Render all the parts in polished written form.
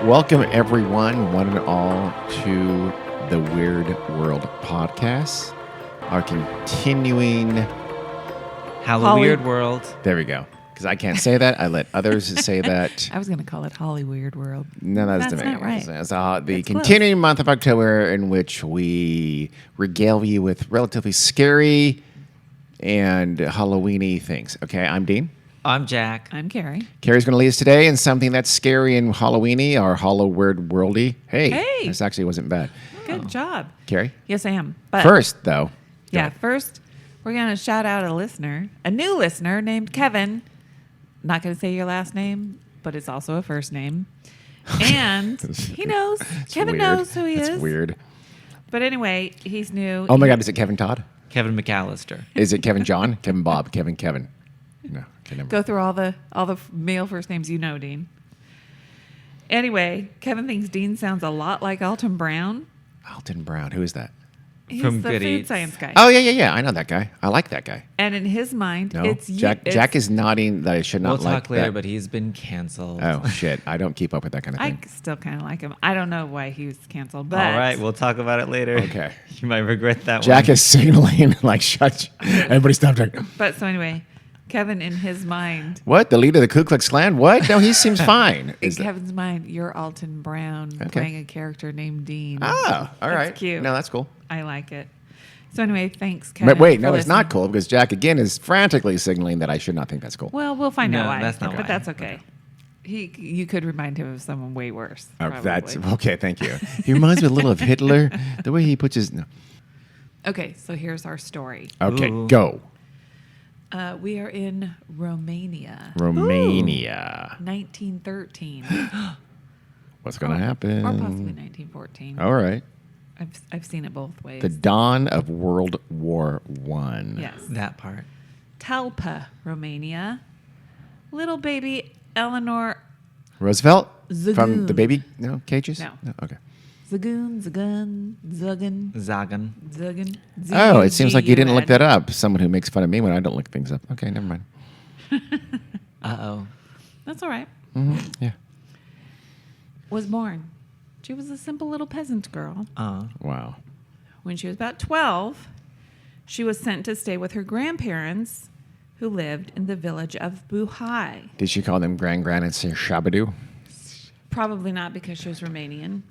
Welcome, everyone, one and all, to the Weird World podcast. Our continuing... Weird World. There we go. Because I can't say that. I let others say that. I was going to call it Holly Weird World. No, that's not right. It's the continuing month of October in which we regale you with relatively scary and Halloween-y things. Okay, I'm Dean. I'm Jack. I'm Carrie. Carrie's going to lead us today in something that's scary and Halloween-y or Hollow Weird Worldy. Hey, this actually wasn't bad. Good job. Carrie? Yes, I am. But First, though. First, we're going to shout out a new listener named Kevin. Not going to say your last name, but it's also a first name. And he knows. Kevin knows who he is. It's weird. But anyway, he's new. Oh, my God. Is it Kevin Todd? Kevin McAllister. Is it Kevin John? Kevin Bob? Kevin? No. Okay, never. Go through all the male first names you know, Dean. Anyway, Kevin thinks Dean sounds a lot like Alton Brown. Alton Brown. Who is that? He's From the Good food Eats. science guy. Oh, yeah. I know that guy. I like that guy. And in his mind, No, it's Jack is nodding that I should not We'll like talk later, that. but he's been canceled. Oh, shit. I don't keep up with that kind of I thing. still kind of like him. I don't know why he was canceled, but All right, we'll talk about it later. Okay. You might regret that Jack one. is signaling like, shut. Everybody stop talking. But so anyway, Kevin in his mind, What? The leader of the Ku Klux Klan? What? No, he seems fine. in Kevin's mind, you're Alton Brown playing a character named Dean. Oh, all right. That's cute. No, that's cool. I like it. So anyway, thanks, Kevin. But wait, for no, it's not listening. cool because Jack again is frantically signaling that I should not think that's cool. Well, we'll find No, out why. that's not but why. that's okay. You could remind him of someone way worse. That's probably. okay. Thank you. He reminds me a little of Hitler. The way he puts his. No. Okay, so here's our story. Okay, Ooh. go. We are in Romania, Romania. 1913, What's going to happen? or possibly 1914. All right. I've seen it both ways. The dawn of World War One. Yes. That part. Talpa, Romania. Little baby Eleonore Roosevelt Zugun. from the baby cages. No. Okay. Zugun. Zagan. Oh, it seems like you didn't look Z-U-N. that up. Someone who makes fun of me when I don't look things up. Okay, never mind. Uh-oh. That's all right. Yeah. Was born. She was a simple little peasant girl. Wow. When she was about 12, she was sent to stay with her grandparents who lived in the village of Buhai. Did she call them Gran and Shabadoo? Probably not because she was Romanian.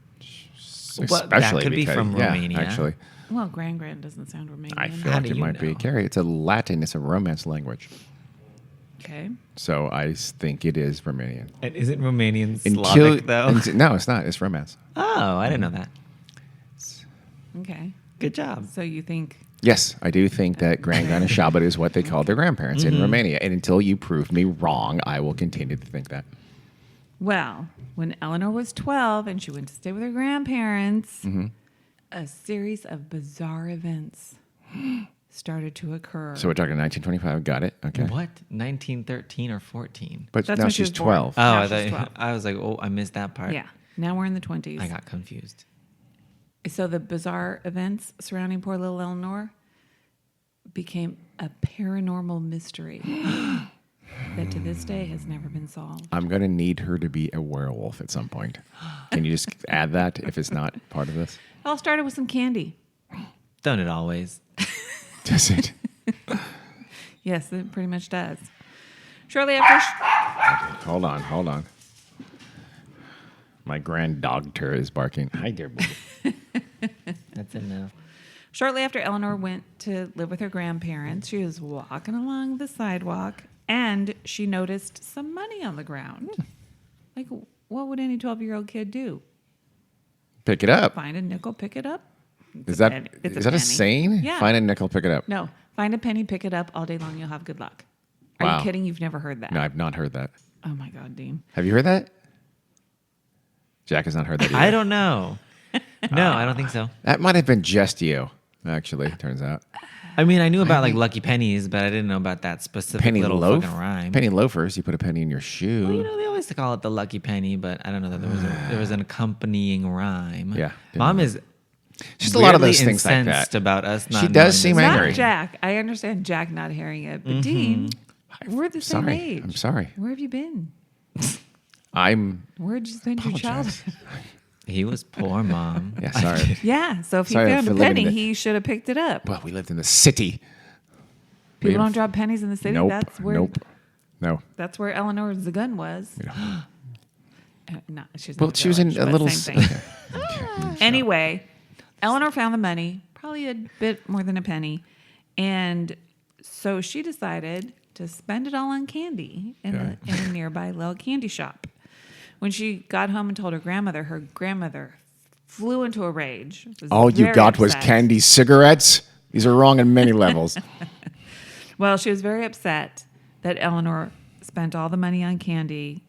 Well, that could be from Romania. Actually, Well, Gran doesn't sound Romanian. I feel How like do it you might be. know? Carrie, it's a Latin. It's a Romance language. Okay. So I think it is Romanian. And isn't Romanian Slavic, though? No, it's not. It's Romance. Oh, I didn't know that. Okay. Good job. So you think... Yes, I do think that Gran and Shabadoo is what they called their grandparents in Romania. And until you prove me wrong, I will continue to think that. Well, when Eleanor was 12 and she went to stay with her grandparents, a series of bizarre events started to occur. So we're talking 1925. Got it. Okay. What? 1913 or 14? But That's now when she she's was born. 12. Oh, Now I, she's thought, 12. I was like, I missed that part. Yeah. Now we're in the 20s. I got confused. So the bizarre events surrounding poor little Eleanor became a paranormal mystery that to this day has never been solved. I'm going to need her to be a werewolf at some point. Can you just add that if it's not part of this? It all started with some candy. Don't it always? Does it? Yes, it pretty much does. Shortly after... Hold on. My grand dog tur is barking. Hi there, boy. That's enough. Shortly after Eleanor went to live with her grandparents, she was walking along the sidewalk and she noticed some money on the ground. Like, what would any 12-year-old kid do? Pick it up. Find a nickel, pick it up? Is a that penny. It's a is that a penny. saying? Yeah. Find a nickel, pick it up. No, find a penny, pick it up. All day long, you'll have good luck. Are Wow. you kidding? You've never heard that? No, I've not heard that. Oh, my God, Dean. Have you heard that? Jack has not heard that either. I don't know. No, I don't think so. That might have been just you, actually, turns out. I mean, I knew about like Lucky Pennies, but I didn't know about that specific Penny little loaf? fucking rhyme. Penny loafers, you put a penny in your shoe. Well, you know, they always call it the Lucky Penny, but I don't know that there was an accompanying rhyme. Yeah. Mom is Just a lot of those weirdly things like incensed that. about us not She does knowing seem this. angry. Not Jack. I understand Jack not hearing it. But Dean, we're the same Sorry. age. I'm sorry. Where have you been? Where'd you spend your Apologize. childhood? He was poor, Mom. Yeah, sorry. Yeah, so if he Sorry found for a living penny, in the- he should have picked it up. Well, we lived in the city. People don't drop pennies in the city. Nope. That's where Nope. No. that's where Eleanore Zugun was. No, she's Well, not she was in village, a but little. same thing. Anyway, Eleanor found the money, probably a bit more than a penny, and so she decided to spend it all on candy in a nearby little candy shop. When she got home and told her grandmother flew into a rage. Was All you very got was upset. candy cigarettes. These are wrong on many levels. Well, she was very upset that Eleanor spent all the money on candy,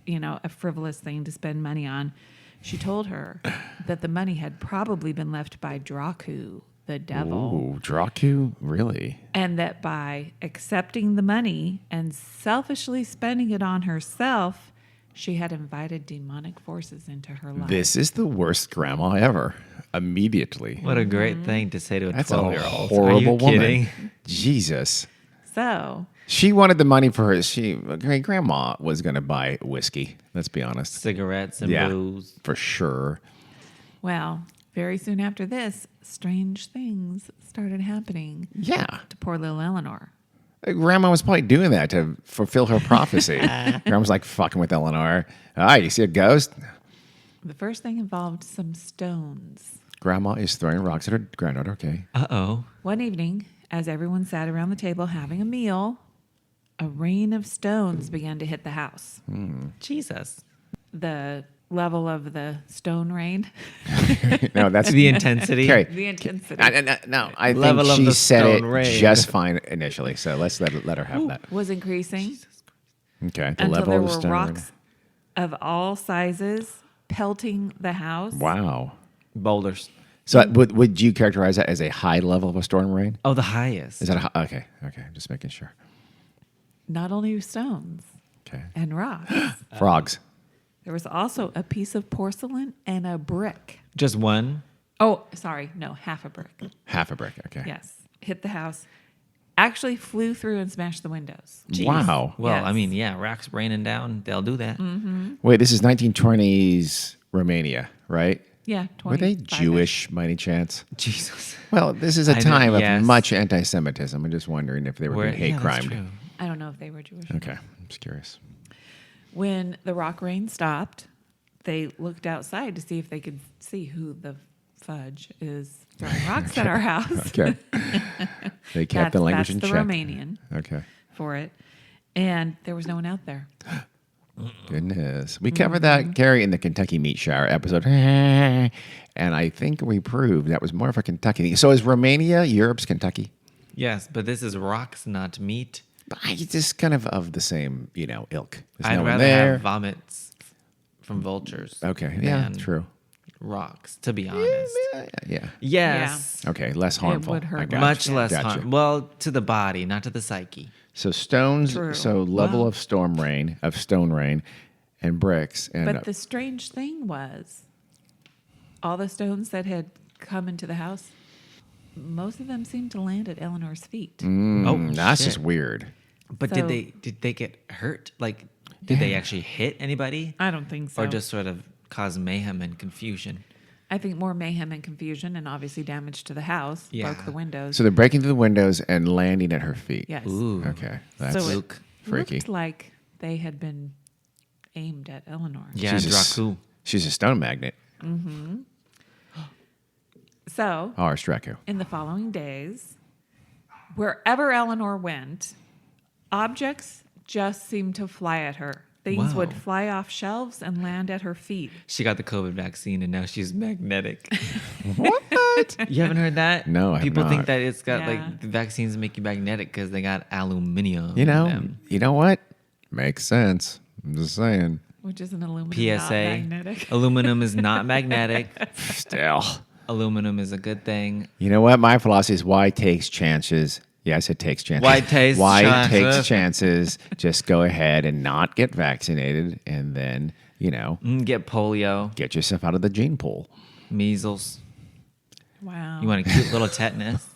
a frivolous thing to spend money on. She told her that the money had probably been left by Dracu the Devil, Ooh, Dracu? Really? and that by accepting the money and selfishly spending it on herself, she had invited demonic forces into her life. This is the worst grandma ever. Immediately. What a great thing to say to a That's a 12-year-old. horrible Are you woman. kidding? Jesus. So, She wanted the money for her. Grandma was going to buy whiskey. Let's be honest. Cigarettes and Yeah, booze. for sure. well, very soon after this, strange things started happening Yeah. to poor little Eleanor. Grandma was probably doing that to fulfill her prophecy. Grandma's like fucking with Eleanor. You see a ghost? The first thing involved some stones. Grandma is throwing rocks at her granddaughter. Okay. Uh-oh. One evening, as everyone sat around the table having a meal, a rain of stones began to hit the house. Jesus. The level of the stone rain, No, that's The intensity. Okay. the intensity. No, I Level think of she the said it stone rain. just fine initially. So let's let her have that. was increasing Okay. The until level there of were the stone. rocks of all sizes pelting the house. Wow. Boulders. So would you characterize that as a high level of a storm rain? Oh, the highest. Is that a high? Okay. Okay. Just making sure. Not only stones Okay. and rocks, Frogs. there was also a piece of porcelain and a brick. Just one? Oh, sorry, no, half a brick. Half a brick. Okay. Yes, hit the house. Actually flew through and smashed the windows. Jeez. Wow. Well, Yes. I mean, yeah, rocks raining down. They'll do that. Wait, this is 1920s Romania, right? Yeah, Were they 25-ish. Jewish by any chance? Jesus. Well, this is a I know- time yes. of much anti-Semitism. I'm just wondering if they were being hate yeah, that's crimed. true. I don't know if they were Jewish. Okay, I'm just curious. When the rock rain stopped, they looked outside to see if they could see who the fudge is throwing rocks at our house. Okay. They kept the language in that's check. the Romanian Okay. for it. And there was no one out there. Goodness. We covered that, Gary, in the Kentucky Meat Shower episode. And I think we proved that was more of a Kentucky thing. So is Romania Europe's Kentucky? Yes, but this is rocks, not meat. It's just kind of the same, ilk. There's I'd no one rather there. have vomits from vultures. Okay. Yeah, than true. Rocks, to be honest. Yeah. Yes. Okay, less harmful. would hurt I got Much you. less Gotcha. harm. Well, to the body, not to the psyche. So stones, True. so level of stone rain, and bricks. And But the strange thing was, all the stones that had come into the house, most of them seemed to land at Eleanor's feet. that's shit. just weird. But So- did they get hurt? Like, did they actually hit anybody? I don't think so. Or just sort of cause mayhem and confusion? I think more mayhem and confusion, and obviously damage to the house. Yeah. Broke the windows. So they're breaking through the windows and landing at her feet. Yes. Ooh. Okay, that's So it Luke. freaky. looked like they had been aimed at Eleanor. Yeah, Dracu. She's a stone magnet. So Oh, it's Dracu. in the following days, wherever Eleanor went, objects just seemed to fly at her. Things would Wow. fly off shelves and land at her feet. She got the COVID vaccine and now she's magnetic. What? You haven't heard that? No, I have People not. think that it's got Yeah. like the vaccines make you magnetic because they got aluminium. You in know, them. you know what? Makes sense. I'm just saying. Which is an aluminum, not PSA. magnetic. Aluminum is not magnetic. Still. Aluminum is a good thing. You know what? My philosophy is why takes chances. Yes, it takes chances. Why takes Why chances? takes chances? Just go ahead and not get vaccinated, and then Get polio, get yourself out of the gene pool. measles. Wow. You want a cute little tetanus?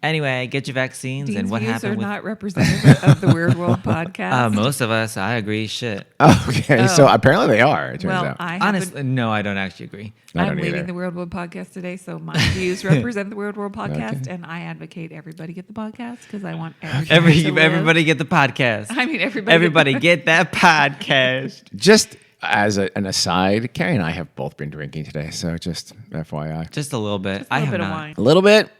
Anyway, get your vaccines. Dean's And what views happened are with not representative of the Weird World podcast. most of us? I agree. Shit. Okay, so apparently they are. It turns well, out. I have Honestly, no, I don't actually agree. I I'm don't leading either. the Weird World podcast today, so my views represent the Weird World podcast, and I advocate everybody get the podcast because I want everybody to live. Everybody get the podcast. I mean, everybody. Everybody get that podcast. Just as an aside, Carrie and I have both been drinking today, so just FYI. Just a little bit. a I little have bit of not. wine. A little bit.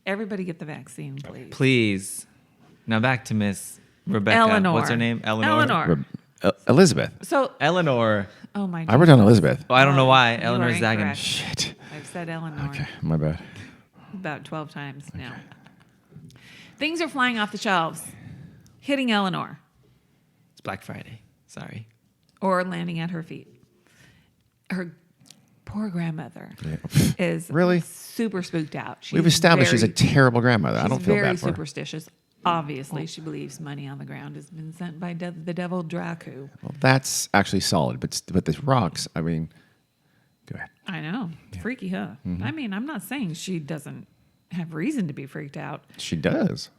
Everybody get the vaccine, please. Please. Now back to Miss Rebecca. Eleanor. What's her name? Eleanor. Elizabeth. So, Eleanor. oh my. I wrote down Elizabeth. Oh, I don't know why. You Eleanor are Zugun. incorrect. Shit. I've said Eleanor Okay, my bad. about 12 times now. Things are flying off the shelves, hitting Eleanor, It's Black Friday. Sorry. or landing at her feet. Her poor grandmother is Really? super spooked out. She's We've established she's a very- terrible grandmother. I she's don't feel very bad for her. superstitious. Obviously, she believes money on the ground has been sent by the devil Dracu. Well, that's actually solid, but the rocks. I mean, go ahead. I know. It's freaky, huh? Mm-hmm. I mean, I'm not saying she doesn't have reason to be freaked out, She does.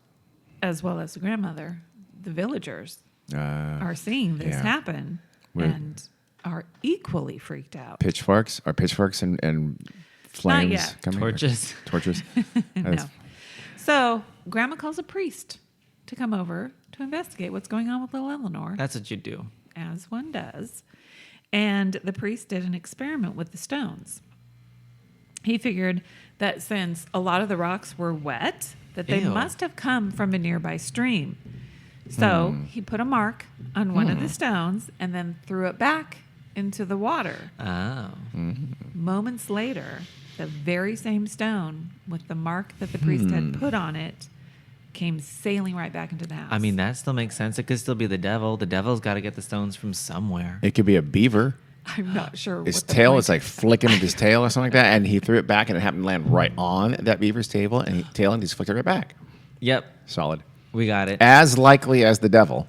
as well as the grandmother. The villagers are seeing this yeah. happen We're- and are equally freaked out. Pitchforks and flames yet. coming. Torches. Torches. No. That's- So, Grandma calls a priest to come over to investigate what's going on with little Eleanor, That's what you do. as one does. And the priest did an experiment with the stones. He figured that since a lot of the rocks were wet, that they Ew. must have come from a nearby stream. So he put a mark on one of the stones and then threw it back into the water. Oh. Moments later, the very same stone with the mark that the priest had put on it came sailing right back into the house. I mean, that still makes sense. It could still be the devil. The devil's got to get the stones from somewhere. It could be a beaver. I'm not sure. His what the tail point is like flicking with his tail or something like that, and he threw it back, and it happened to land right on that beaver's tail, and he just flicked it right back. Yep. Solid. We got it. As likely as the devil.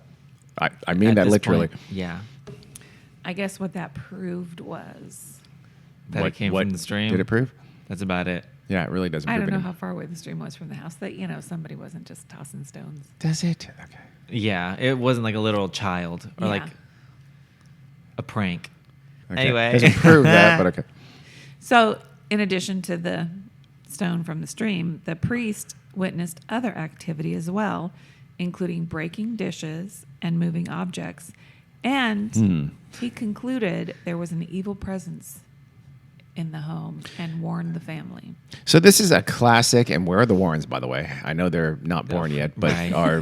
I mean At that this literally. point, yeah. I guess what that proved was, That it came from the stream. Did it prove? That's about it. Yeah, it really doesn't I prove don't know anything. how far away the stream was from the house. That somebody wasn't just tossing stones. Does it? Okay. Yeah. It wasn't like a literal child or Yeah. like a prank. Okay. Anyway. Doesn't prove that, but okay. So, in addition to the stone from the stream, the priest witnessed other activity as well, including breaking dishes and moving objects. And he concluded there was an evil presence in the home and warned the family. So this is a classic, and where are the Warrens, by the way? I know they're not born yet, but Right. are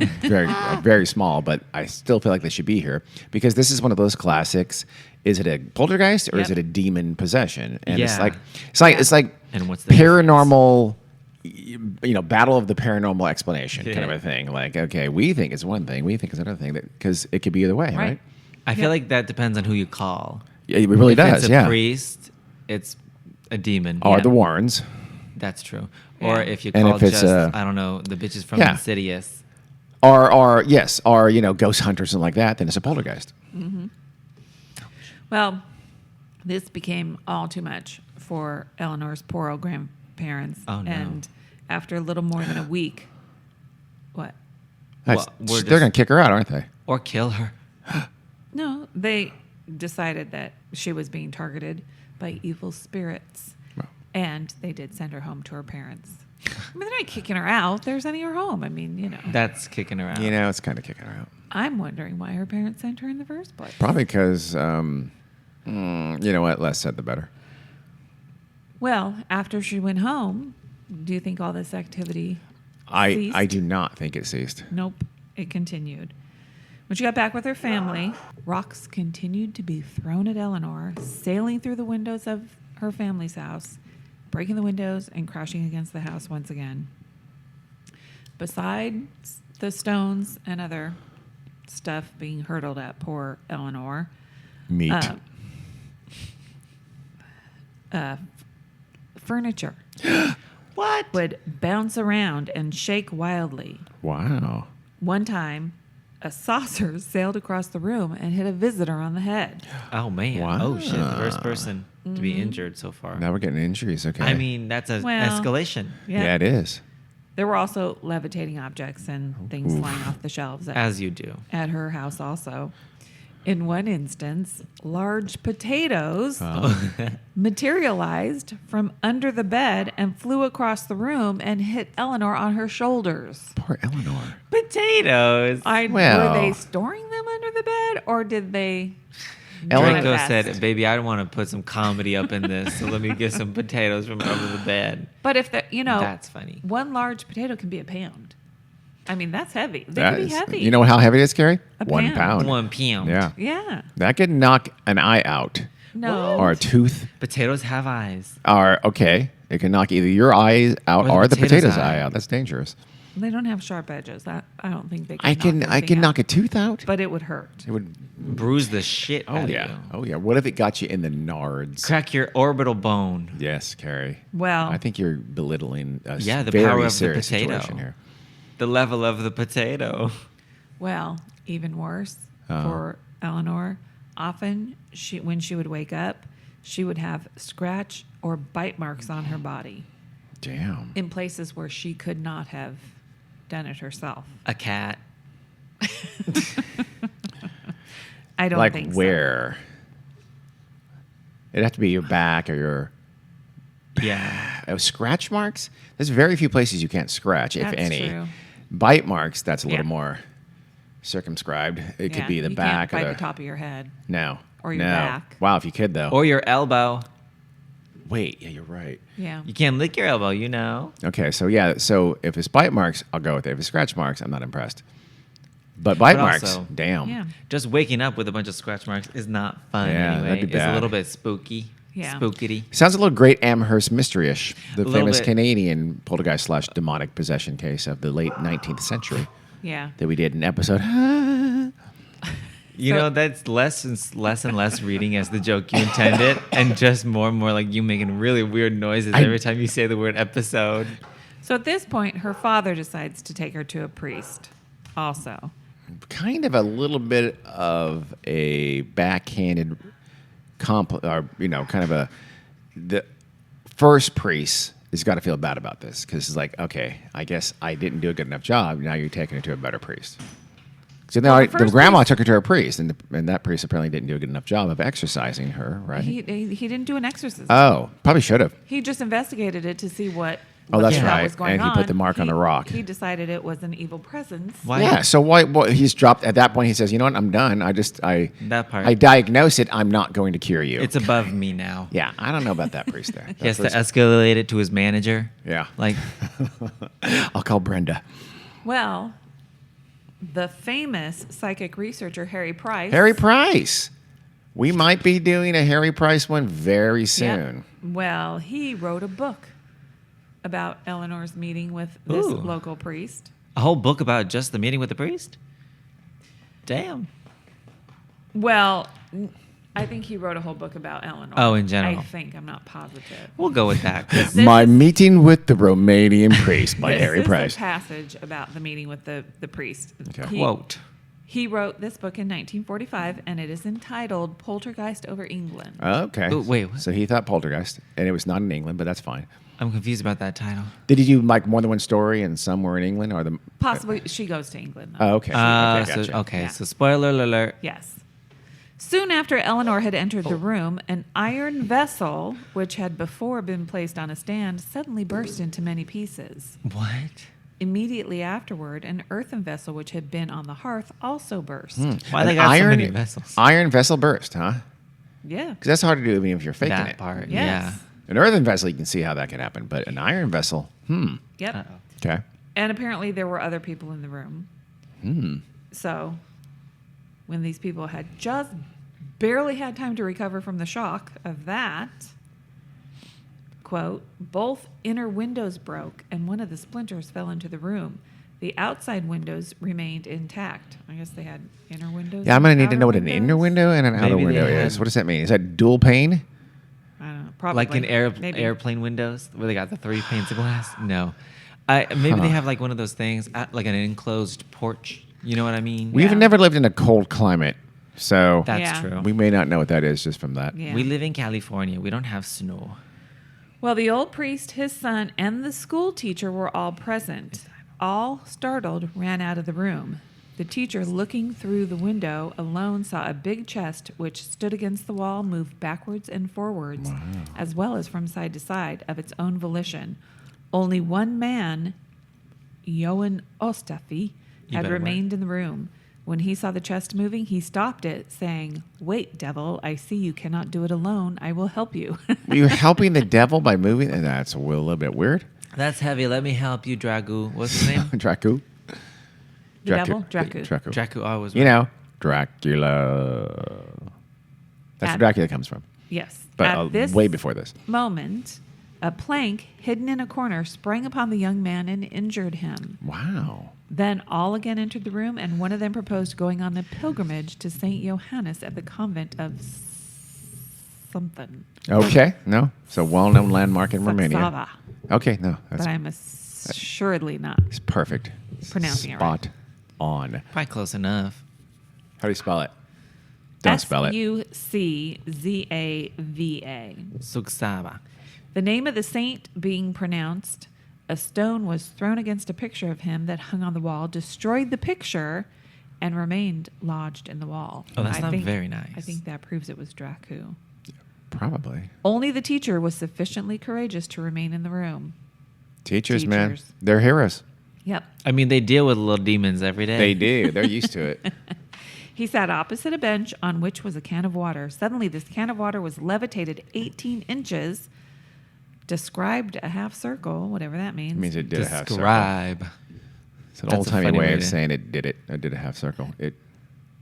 very small, but I still feel like they should be here because this is one of those classics. Is it a poltergeist or is Yep. it a demon possession? And Yeah. it's like And what's the paranormal, battle of the paranormal explanation kind of Yeah. a thing. Like, okay, we think it's one thing, we think it's another thing, because it could be either way, right? I feel like that depends on who you call. Yeah, it really If does, it's a yeah. priest, it's a demon. Or Yeah. the Warrens. That's true. Yeah. Or if you And call if it's just, I don't know, the bitches from Yeah. Insidious. Or ghost hunters and like that, then it's a poltergeist. Well, this became all too much for Eleanor's poor old grandparents. Oh, no. And after a little more than a week, what? That's- Well, we're they're just- going to kick her out, aren't they? Or kill her. No, they decided that she was being targeted by evil spirits. Wow. And they did send her home to her parents. I mean, they're not kicking her out. They're sending her home. I mean, That's kicking her out. It's kind of kicking her out. I'm wondering why her parents sent her in the first place. Probably because, you know what? Less said, the better. Well, after she went home, do you think all this activity ceased? I do not think it ceased. Nope, it continued. When she got back with her family, rocks continued to be thrown at Eleanor, sailing through the windows of her family's house, breaking the windows and crashing against the house once again. Besides the stones and other stuff being hurled at poor Eleanor, Meat. furniture What? would bounce around and shake wildly. Wow. One time, a saucer sailed across the room and hit a visitor on the head. Oh, man. Wow. Oh, shit. The first person to Mm-hmm. be injured so far. Now we're getting injuries. Okay. I mean, that's an Well, escalation. yeah, it is. There were also levitating objects and things flying off the shelves As you do. at her house also. In one instance, large potatoes materialized from under the bed and flew across the room and hit Eleanor on her shoulders. Poor Eleanor. Potatoes. Well. Were they storing them under the bed, or did they? Draco manifest? said, "Baby, I want to put some comedy up in this, so let me get some potatoes from under the bed." But if That's funny. one large potato can be a pound. I mean, that's heavy. They That can be is- heavy. You know how heavy it is, Carrie? A 1 pound. pound. 1 pound. Yeah. Yeah. That could knock an eye out No. or a tooth. Potatoes have eyes. Or, okay, it can knock either your eye out Or or the the potato's potato's eye eye. out. That's dangerous. They don't have sharp edges. I don't think they can. I can anything knock a out. tooth out. But it would hurt. It would. Bruise the shit Oh out yeah. of you. Oh yeah. What if it got you in the nards? Crack your orbital bone. Yes, Carrie. Well, I think you're belittling a Yeah, the very power of the serious potato. situation here. The level of the potato. well, even worse Uh-huh. for Eleanor. Often, when she would wake up, she would have scratch or bite marks on her body Damn. in places where she could not have done it herself. A cat. I don't Like think where? It'd have to be your back or your Yeah. scratch marks. There's very few places you can't scratch, if That's any. true. Bite marks. That's a little Yeah. more circumscribed. It so. could be the you back can't or bite the the top of your head. no or your no. back. Wow, if you could though. Or your elbow. Wait, yeah, you're right. Yeah. You can't lick your elbow, you know. Okay, so yeah, so if it's bite marks, I'll go with it. If it's scratch marks, I'm not impressed. But bite But marks, also- damn. Yeah. Just waking up with a bunch of scratch marks is not fun Yeah, anyway. that'd be It's a bad. little bit spooky. Yeah. Spookity. Sounds a little Great Amherst Mystery-ish, the A little famous bit. Canadian poltergeist / demonic possession case of the late 19th century Yeah. that we did an episode. You So- know, that's less and less reading as the joke you intended, and just more and more like you making really weird noises every time you say the word episode. So at this point, her father decides to take her to a priest also. Kind of a little bit of a backhanded or kind of the first priest has got to feel bad about this because it's like, okay, I guess I didn't do a good enough job. Now you're taking her to a better priest. So now Well, the the first grandma priest- took her to a priest, and that priest apparently didn't do a good enough job of exercising her, right? He didn't do an exorcism. Oh, probably should have. He just investigated it to see what. Oh, what that's he thought right. Was going And he on. put the mark on the rock. He decided it was an evil presence. Why? Yeah. So why he's dropped at that point? He says, "You know what? I'm done. That part. I diagnose it. I'm not going to cure you." It's above me now. yeah. I don't know about that priest there. He has to That's- escalate it to his manager. Yeah. Like, I'll call Brenda. Well, the famous psychic researcher Harry Price. Harry Price. We might be doing a Harry Price one very Yep. soon. Well, he wrote a book about Eleanor's meeting with this Ooh. local priest. a whole book about just the meeting with the priest? Damn. Well, I think he wrote a whole book about Eleanor. Oh, in general. I think. I'm not positive. We'll go with that. 'cause This My is- meeting with the Romanian priest by This Harry is Price. a passage about the meeting with the priest. Okay. Quote. He wrote this book in 1945, and it is entitled Poltergeist over England. Okay. Ooh, wait, what? So he thought Poltergeist, and it was not in England, but that's fine. I'm confused about that title. Did he do like more than one story, and some were in England, or the? Possibly, she goes to England. Though. Oh, okay. Gotcha. Okay, Yeah. so spoiler alert. Yes. Soon after Eleanor had entered the room, an iron vessel, which had before been placed on a stand, suddenly burst into many pieces. What? Immediately afterward, an earthen vessel, which had been on the hearth, also burst. Why An they got so many vessels? Iron vessel burst, huh? Yeah. Because that's hard to do even if you're faking That it. part, Yes. An earthen vessel, you can see how that can happen, but an iron vessel, Yep. yeah. Uh-oh. okay. And apparently there were other people in the room. So when these people had just barely had time to recover from the shock of that, quote, both inner windows broke and one of the splinters fell into the room. The outside windows remained intact. I guess they had inner windows. Yeah, I'm and gonna need to outer know what an windows. inner window and an outer Maybe they window had- is. What does that mean? Is that dual pane? I don't know. Probably. Like in Maybe. airplane windows where they got the 3 panes of glass? No. Maybe they Huh. have like one of those things, like an enclosed porch. You know what I mean? We've Yeah. never lived in a cold climate, so That's Yeah. true. we may not know what that is just from that. Yeah. We live in California. We don't have snow. Well, the old priest, his son, and the school teacher were all present. All, startled, ran out of the room. The teacher, looking through the window, alone saw a big chest which stood against the wall, move backwards and forwards, as well as from side to side, of its own volition. Only one man, Johan Ostafi, had remained in the room. When he saw the chest moving, he stopped it, saying, "Wait, devil, I see you cannot do it alone. I will help you." Were you helping the devil by moving? That's a little bit weird. That's heavy. Let me help you, Dracu. What's his name? Dracu. The devil? Dracu. Dracu. I was You know, Dracula. That's where Dracula comes from. Yes. But At this way before this. moment, a plank hidden in a corner sprang upon the young man and injured him. Wow. Then all again entered the room, and one of them proposed going on a pilgrimage to St. Johannes at the convent of something. Okay. No. It's a well-known landmark in Romania. Saksava. Okay. No. That's But I'm assuredly not. it's perfect. Pronouncing it right. Spot on. probably close enough. How do you spell it? Don't spell it. Suczava. Suksaba. The name of the saint being pronounced, a stone was thrown against a picture of him that hung on the wall, destroyed the picture, and remained lodged in the wall. Oh, that's not very nice. I think that proves it was Dracu. Probably. Only the teacher was sufficiently courageous to remain in the room. Teachers, man. Teachers. They're heroes. Yep. I mean, they deal with little demons every day. They do. They're used to it. He sat opposite a bench on which was a can of water. Suddenly, this can of water was levitated 18 inches, described a half circle, whatever that means. It means it did a half circle. Describe. It's an That's a old-timey funny way way of to- saying it did it. I did a half circle.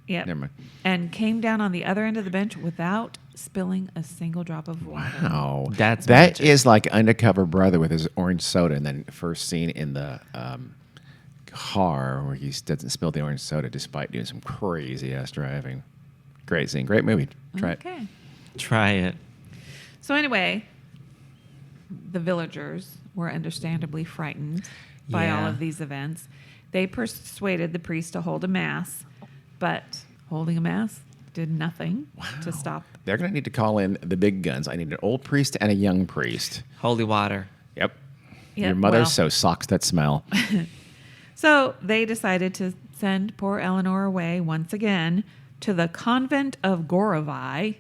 Yep. Never mind. And came down on the other end of the bench without spilling a single drop of water. Wow. That's that magic. is like Undercover Brother with his orange soda, and then first scene in the car where he doesn't spill the orange soda despite doing some crazy ass driving. Great scene. Great movie. Try it. Okay. Try it. So anyway, the villagers were understandably frightened by all Yeah. of these events. They persuaded the priest to hold a mass, but holding a mass did nothing to stop. They're going to need to call in the big guns. I need an old priest and a young priest. Holy water. Yep. Yep, Your mother well. so socks that smell. So they decided to send poor Eleanor away once again to the convent of Gorovai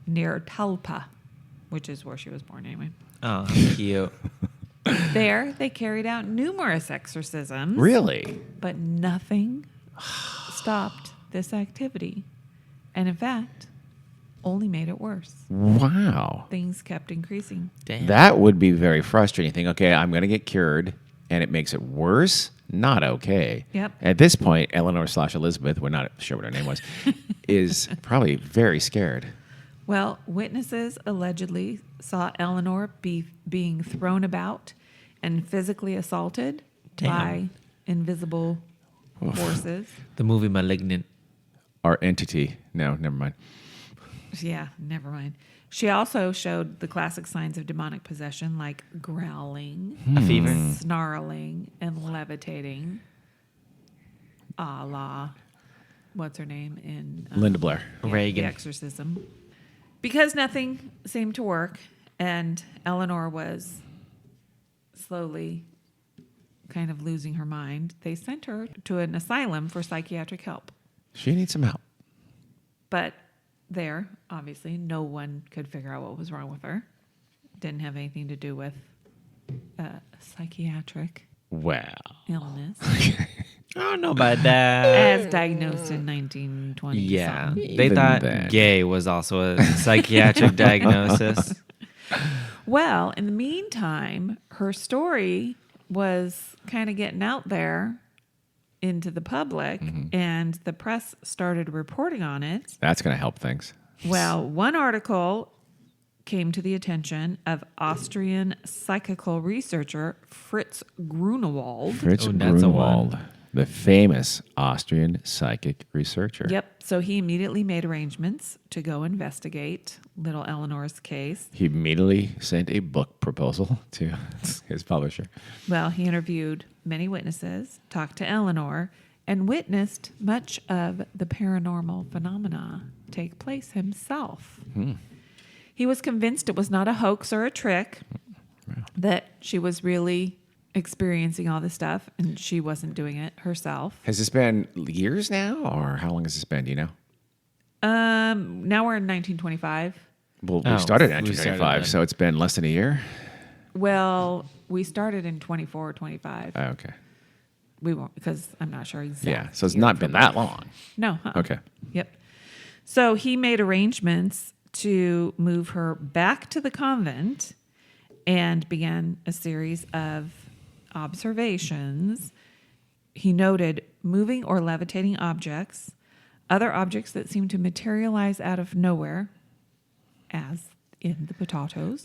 near Talpa, which is where she was born anyway. Oh, cute. There, they carried out numerous exorcisms. Really? But nothing stopped this activity. And in fact, only made it worse. Wow. Things kept increasing. Damn. That would be very frustrating. You think, okay, I'm going to get cured, and it makes it worse? Not okay. Yep. At this point, Eleanor/Elizabeth, we're not sure what her name was, is probably very scared. Well, witnesses allegedly saw Eleanor being thrown about and physically assaulted Damn. by invisible forces. The movie Malignant. Our entity. No, never mind. Yeah, never mind. She also showed the classic signs of demonic possession like growling, A fever. snarling, and levitating. A la, what's her name in Linda Blair. Reagan. The Exorcism. Because nothing seemed to work, and Eleanor was slowly kind of losing her mind, they sent her to an asylum for psychiatric help. She needs some help. But there, obviously, no one could figure out what was wrong with her. Didn't have anything to do with psychiatric Well. illness I don't know about that. as diagnosed in 1920. Yeah. something. They Even thought then. gay was also a psychiatric diagnosis. Well, in the meantime, her story was kind of getting out there into the public, and the press started reporting on it. That's going to help things. Well, one article came to the attention of Austrian psychical researcher Fritz Grunewald. Fritz Oh, that's a one. Grunewald, the famous Austrian psychic researcher. Yep. So he immediately made arrangements to go investigate little Eleanor's case. He immediately sent a book proposal to his publisher. Well, he interviewed many witnesses, talked to Eleanor, and witnessed much of the paranormal phenomena take place himself. He was convinced it was not a hoax or a trick, that she was really experiencing all this stuff and she wasn't doing it herself. Has this been years now, or how long has this been? Do you know? Now we're in 1925. Well, Oh, we started in we started 1925, then. so it's been less than a year. Well, we started in 24 or 25. Oh, okay. We won't, because I'm not sure exactly. Yeah, so it's not been that long. No. Okay. Yep. So he made arrangements to move her back to the convent and began a series of observations. He noted moving or levitating objects, other objects that seemed to materialize out of nowhere, as in the potatoes.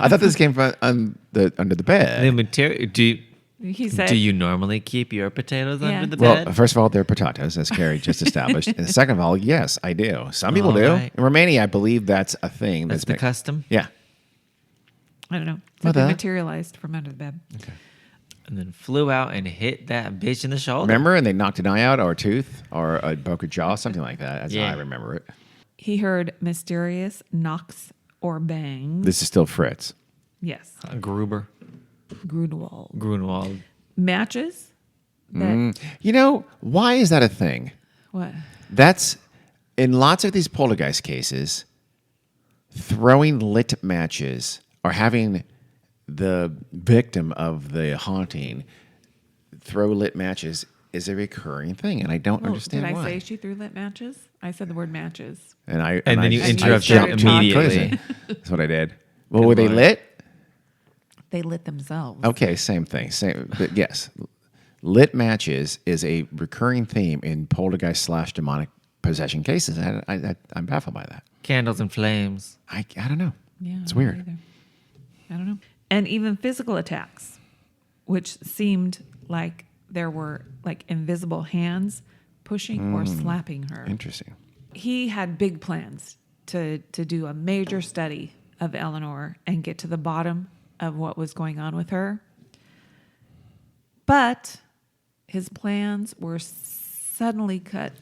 I thought this came from under the bed. The material. He said, Do you normally keep your potatoes Yeah. under the Well, bed? first of all, they're potatoes, as Carrie just established. And second of all, yes, I do. Some people do. Right. In Romania, I believe that's a thing. That's the custom. Yeah. I don't know. Well, Something that- materialized from under the bed. And then flew out and hit that bitch in the shoulder. Remember? And they knocked an eye out or a tooth or broke a jaw, something like that. That's Yeah. how I remember it. He heard mysterious knocks or bangs. This is still Fritz. Yes. Gruber. Grunewald. Grunwald. Matches. That, You know, why is that a thing? What? That's in lots of these poltergeist cases, throwing lit matches or having the victim of the haunting throw lit matches is a recurring thing, and I don't understand Did I why. say she threw lit matches? I said the word matches. And I And then you I interrupted jumped to immediately. conclusion. That's what I did. Well, Good were they Lord. lit? They lit themselves. Okay, same thing. Same, but yes, lit matches is a recurring theme in poltergeist / demonic possession cases. I'm baffled by that. Candles and flames. I don't know. Yeah, It's I don't weird. either. I don't know. And even physical attacks, which seemed like there were like invisible hands pushing or slapping her. Interesting. He had big plans to do a major study of Eleanor and get to the bottom of what was going on with her. But his plans were suddenly cut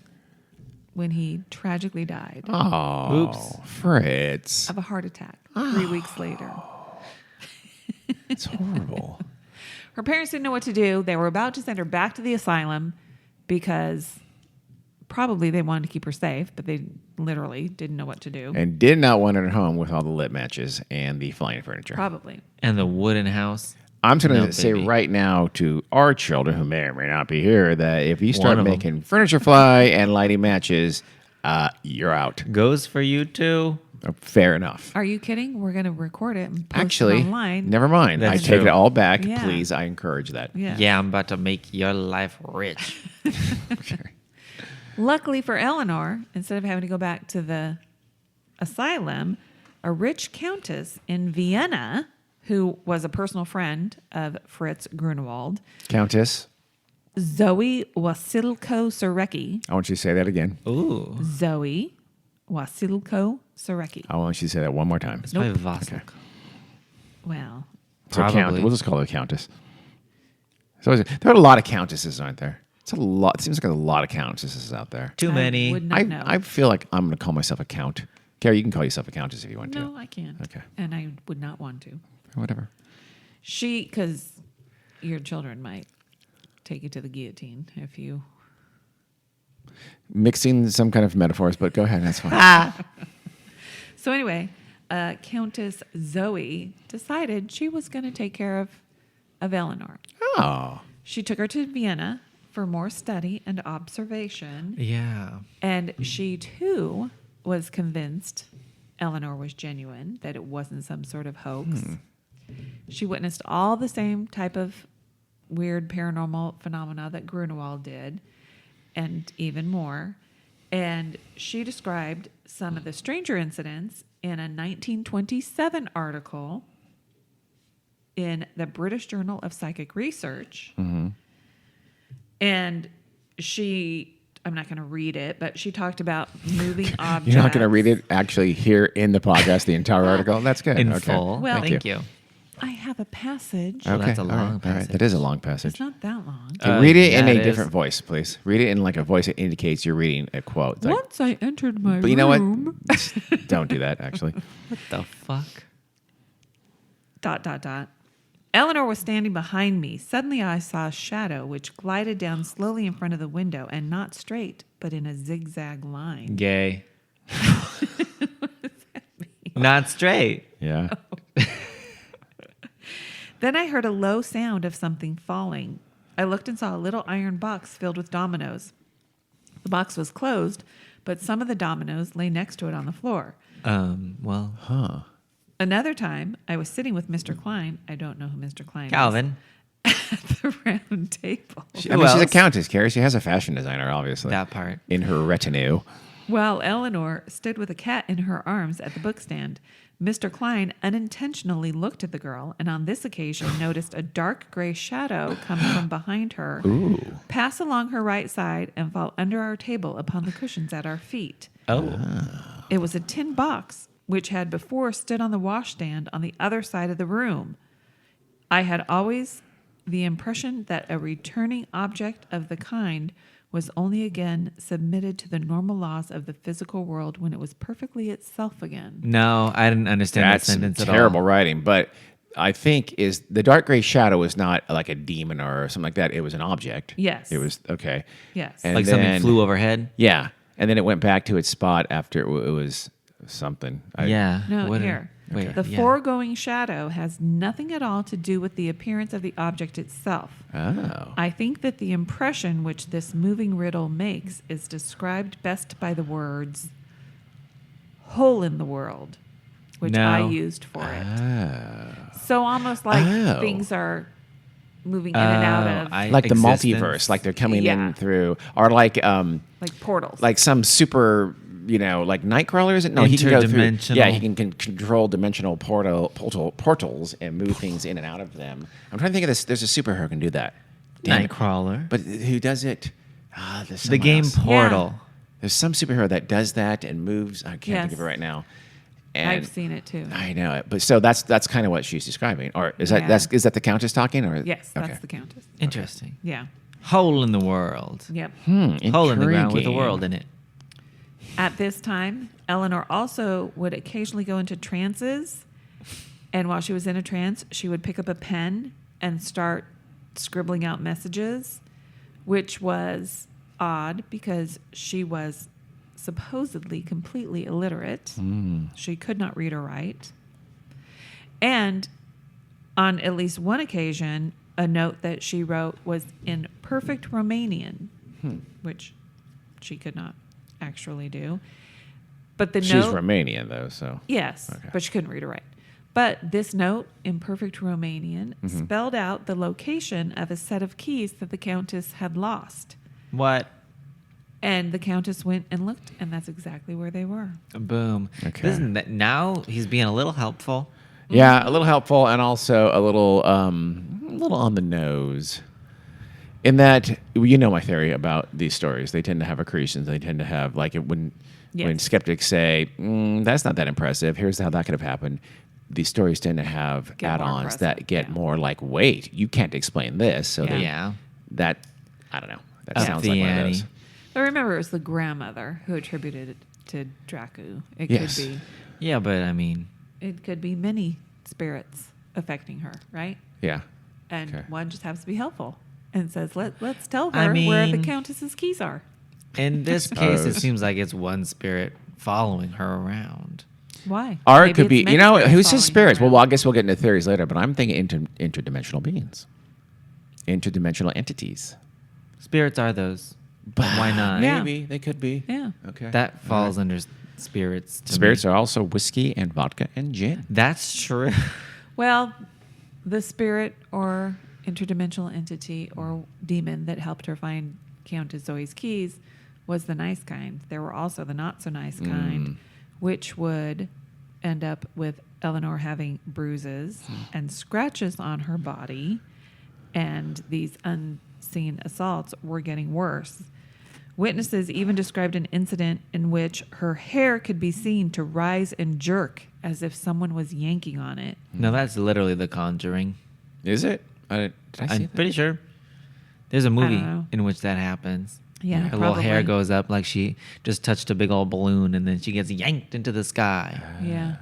when he tragically died Oh, Oops. Fritz. of a heart attack 3 weeks later. It's horrible. Her parents didn't know what to do. They were about to send her back to the asylum because probably they wanted to keep her safe, but they literally didn't know what to do. And did not want her at home with all the lit matches and the flying furniture. Probably. And the wooden house. I'm just going No, to say baby. right now to our children who may or may not be here that if you One start of 'em. making furniture fly and lighting matches, you're out. Goes for you too. Fair enough. Are you kidding? We're going to record it and post Actually, it online. never mind. That's I take true. it all back. Yeah. Please, I encourage that. Yeah, I'm about to make your life rich. Luckily for Eleanor, instead of having to go back to the asylum, a rich countess in Vienna, who was a personal friend of Fritz Grunewald, Countess, Zoe Wasilko Sorecki. I want you to say that again. Ooh. Zoe Wasilko Sorecki. I want you to say that one more time. It's probably Vasil. Well, So Probably. we'll just call her Countess. So there are a lot of countesses, aren't there? It's a lot. It seems like a lot of countesses out there. Too I many. would not know. I feel like I'm going to call myself a count. Carrie, you can call yourself a countess if you want No, to. I can't. Okay. And I would not want to. Whatever. Because your children might take you to the guillotine if you. Mixing some kind of metaphors, but go ahead. That's fine. So anyway, Countess Zoe decided she was going to take care of Eleanor. Oh. She took her to Vienna for more study and observation. Yeah. And she too was convinced Eleanor was genuine, that it wasn't some sort of hoax. She witnessed all the same type of weird paranormal phenomena that Grunewald did, and even more. And she described some of the stranger incidents in a 1927 article in the British Journal of Psychic Research. And I'm not going to read it, but she talked about moving objects. You're not going to read it actually here in the podcast, the entire article? That's good. In okay. full. Well, Thank you. I have a passage. Oh, Okay. that's a all long right, all right. passage. That is a long passage. It's not that long. Okay, read it in yeah, a it is. different voice, please. Read it in like a voice that indicates you're reading a quote. It's like, Once I entered my but you know room. what? Don't do that, actually. What the fuck? Eleanor was standing behind me. Suddenly I saw a shadow which glided down slowly in front of the window, and not straight, but in a zigzag line. Gay. Not straight. Yeah. Then I heard a low sound of something falling. I looked and saw a little iron box filled with dominoes. The box was closed, but some of the dominoes lay next to it on the floor. Well, Huh. Another time, I was sitting with Mr. Klein. I don't know who Mr. Klein Calvin. is. At the round table. She's Who a else? countess, Carrie. She has a fashion designer, obviously. That part. In her retinue. While Eleanor stood with a cat in her arms at the bookstand, Mr. Klein unintentionally looked at the girl, and on this occasion noticed a dark gray shadow come from behind her, pass along her right side, and fall under our table upon the cushions at our feet. Oh. It was a tin box, which had before stood on the washstand on the other side of the room. I had always the impression that a returning object of the kind was only again submitted to the normal laws of the physical world when it was perfectly itself again. No, I didn't understand That's that sentence at all. terrible writing. But I think is the dark gray shadow is not like a demon or something like that. It was an object. Yes. It was okay. Yes. And Like something then- flew overhead. Yeah, and then it went back to its spot after it was something. Yeah. No, What- here. Wait. The yeah. foregoing shadow has nothing at all to do with the appearance of the object itself. Oh. I think that the impression which this moving riddle makes is described best by the words hole in the world, which No. I used for it. So almost like Oh. things are moving in and out of Like the existence. multiverse, like they're coming Yeah. in through, or like like portals. some super, like Nightcrawler, is it? No, he can go through. Interdimensional. Yeah, he can control dimensional portals and move things in and out of them. I'm trying to think of this. There's a superhero who can do that. Damn it. Nightcrawler. But who does it? There's The someone game else. Portal. There's some superhero that does that and moves. I can't think of it Yes. right now. And I've seen it too. I know it, but so that's kind of what she's describing. Or is Yeah. is that the Countess talking? Or Yes, that's okay. the Countess. Interesting. Yeah. Hole in the world. Yep. Hole in the ground with a Intriguing. world in it. At this time, Eleanor also would occasionally go into trances. And while she was in a trance, she would pick up a pen and start scribbling out messages, which was odd because she was supposedly completely illiterate. She could not read or write. And on at least one occasion, a note that she wrote was in perfect Romanian, which she could not actually do. But the She's note, Romanian though, so yes, Okay. but she couldn't read or write. But this note in perfect Romanian spelled out the location of a set of keys that the Countess had lost. What? And the Countess went and looked, and that's exactly where they were. Boom. Okay. Listen, now he's being a little helpful. yeah, a little helpful and also a little on the nose. In that, my theory about these stories, they tend to have accretions. They tend to have when Yes. skeptics say that's not that impressive. Here's how that could have happened. These stories tend to have Get more add-ons impressive, that get yeah. more like, wait, you can't explain this. So Yeah. Yeah. that I don't know. That Up sounds the like one of ante. those. I remember it was the grandmother who attributed it to Dracu. It Yes. could be. Yeah, but I mean, It could be many spirits affecting her, right? Yeah. And Okay. one just happens to be helpful and says, let's tell her I where the mean- Countess's keys are. in this case, it suppose. seems like it's one spirit following her around. Why? Or it Maybe could it's be, many who spirits says following her spirits? Well, around. I guess we'll get into theories later, but I'm thinking interdimensional beings, interdimensional entities. Spirits are those. But why not? Yeah. Maybe they could be. Yeah. Okay. That falls under spirits. To Spirits me. are also whiskey and vodka and gin. That's true. Well, the spirit or interdimensional entity or demon that helped her find Countess Zoe's keys was the nice kind. There were also the not so nice kind, which would end up with Eleanor having bruises and scratches on her body, and these unseen assaults were getting worse. Witnesses even described an incident in which her hair could be seen to rise and jerk as if someone was yanking on it. No, that's literally The Conjuring. Is it? Did I see I'm that? pretty sure. There's a movie know. in which that happens. Yeah, Her little hair probably. goes up like she just touched a big old balloon and then she gets yanked into the sky. Yeah.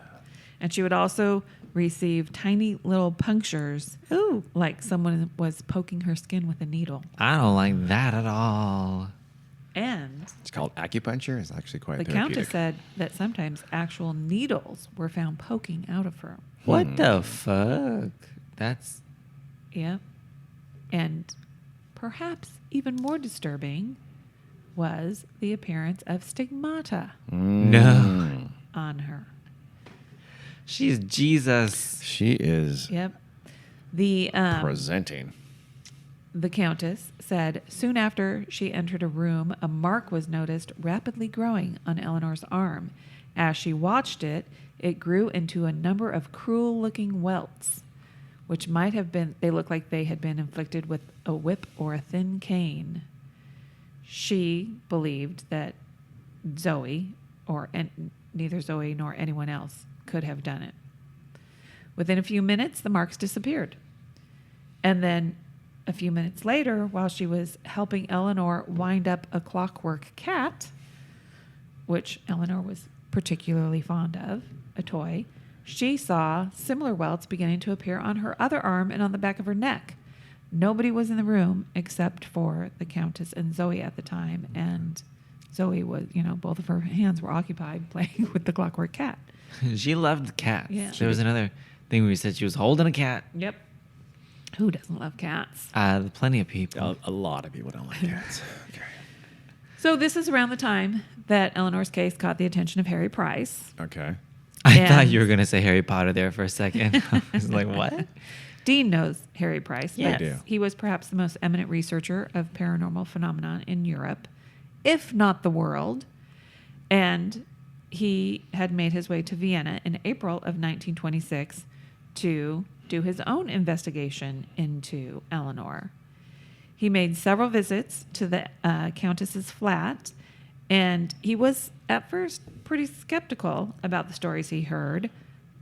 And she would also received tiny little punctures. Ooh. Like someone was poking her skin with a needle. I don't like that at all. And It's called acupuncture. It's actually quite the therapeutic. Countess said that sometimes actual needles were found poking out of her. What the fuck? That's Yep. And perhaps even more disturbing was the appearance of stigmata no. on her. She's Jesus. She is Yep. The presenting. The Countess said soon after she entered a room, a mark was noticed rapidly growing on Eleanor's arm. As she watched it, it grew into a number of cruel-looking welts, which might have been, they looked like they had been inflicted with a whip or a thin cane. She believed that Zoe, neither Zoe nor anyone else, could have done it. Within a few minutes, the marks disappeared. And then a few minutes later, while she was helping Eleanor wind up a clockwork cat, which Eleanor was particularly fond of, a toy, she saw similar welts beginning to appear on her other arm and on the back of her neck. Nobody was in the room except for the Countess and Zoe at the time, and Zoe was, both of her hands were occupied playing with the clockwork cat. She loved cats. Yeah. There was another thing where you said she was holding a cat. Yep. Who doesn't love cats? Plenty of people. A lot of people don't like cats. Okay. So this is around the time that Eleanor's case caught the attention of Harry Price. Okay. I thought And- you were going to say Harry Potter there for a second. I was like, what? Dean knows Harry Price. Yes. But I do. he was perhaps the most eminent researcher of paranormal phenomenon in Europe, if not the world. And he had made his way to Vienna in April of 1926 to do his own investigation into Eleanor. He made several visits to the Countess's flat, and he was at first pretty skeptical about the stories he heard,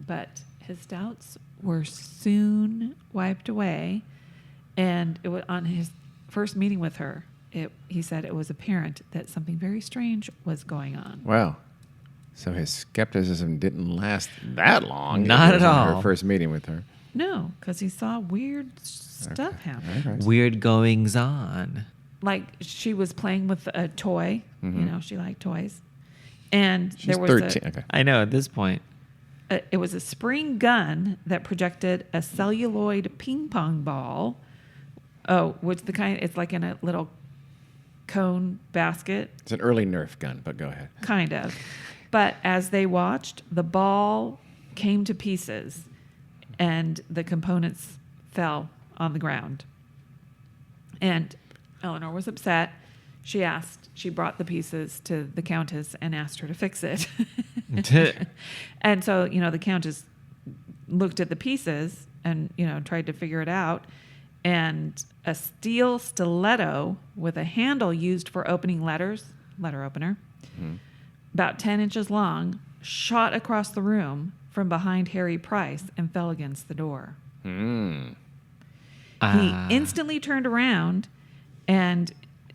but his doubts were soon wiped away. And it was on his first meeting with her, he said it was apparent that something very strange was going on. Wow. So his skepticism didn't last that long. Not It was at in all. Her first meeting with her. No, because he saw weird stuff happen. All right. Weird goings on. Like she was playing with a toy. Mhm. She liked toys. And She's there was 13. Okay. I know at this point. it was a spring gun that projected a celluloid ping pong ball. Oh, which it's like in a little cone basket, It's an early Nerf gun, but go ahead. kind of. But as they watched, the ball came to pieces and the components fell on the ground. And Eleanor was upset. She brought the pieces to the Countess and asked her to fix it. And so, the Countess looked at the pieces and, tried to figure it out. And a steel stiletto with a handle used for opening letters, letter opener, about 10 inches long, shot across the room from behind Harry Price and fell against the door. Mm. He instantly turned around and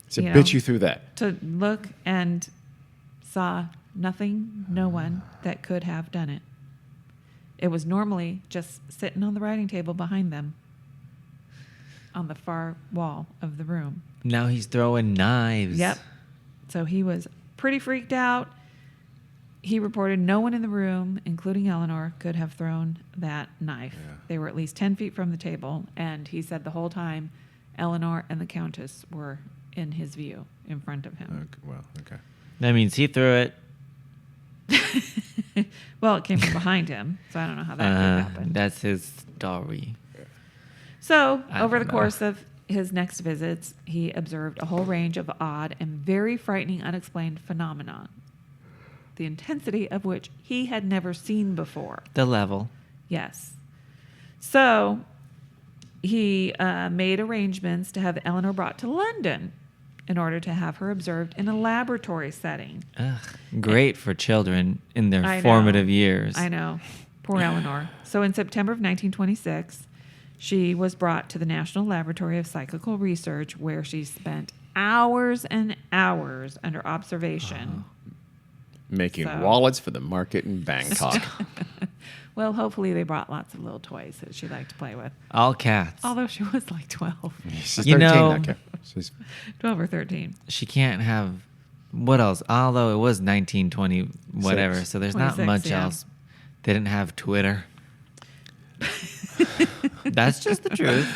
So bitch you through that. to look and saw nothing, no one that could have done it. It was normally just sitting on the writing table behind them on the far wall of the room. Now he's throwing knives. Yep. So he was pretty freaked out. He reported no one in the room, including Eleanor, could have thrown that knife. Yeah. They were at least 10 feet from the table, and he said the whole time Eleanor and the Countess were in his view, in front of him. Okay, well, okay. That means he threw it. Well, it came from behind him, so I don't know how that could happen. That's his story. So, I over the don't know. course of his next visits, he observed a whole range of odd and very frightening unexplained phenomena, the intensity of which he had never seen before. The level. Yes. So, he made arrangements to have Eleanor brought to London in order to have her observed in a laboratory setting. Ugh, great for children in their I know. formative years. I know. Poor Eleanor. So in September of 1926, she was brought to the National Laboratory of Psychical Research, where she spent hours and hours under observation. Making So- wallets for the market in Bangkok. Well, hopefully they brought lots of little toys that she liked to play with. All cats. Although she was like 12. She's You 13 know- now, Kev. She's 12 or 13. She can't have what else? Although it was 1920 whatever, Six. so there's not 26, much yeah. else. They didn't have Twitter. That's just the truth.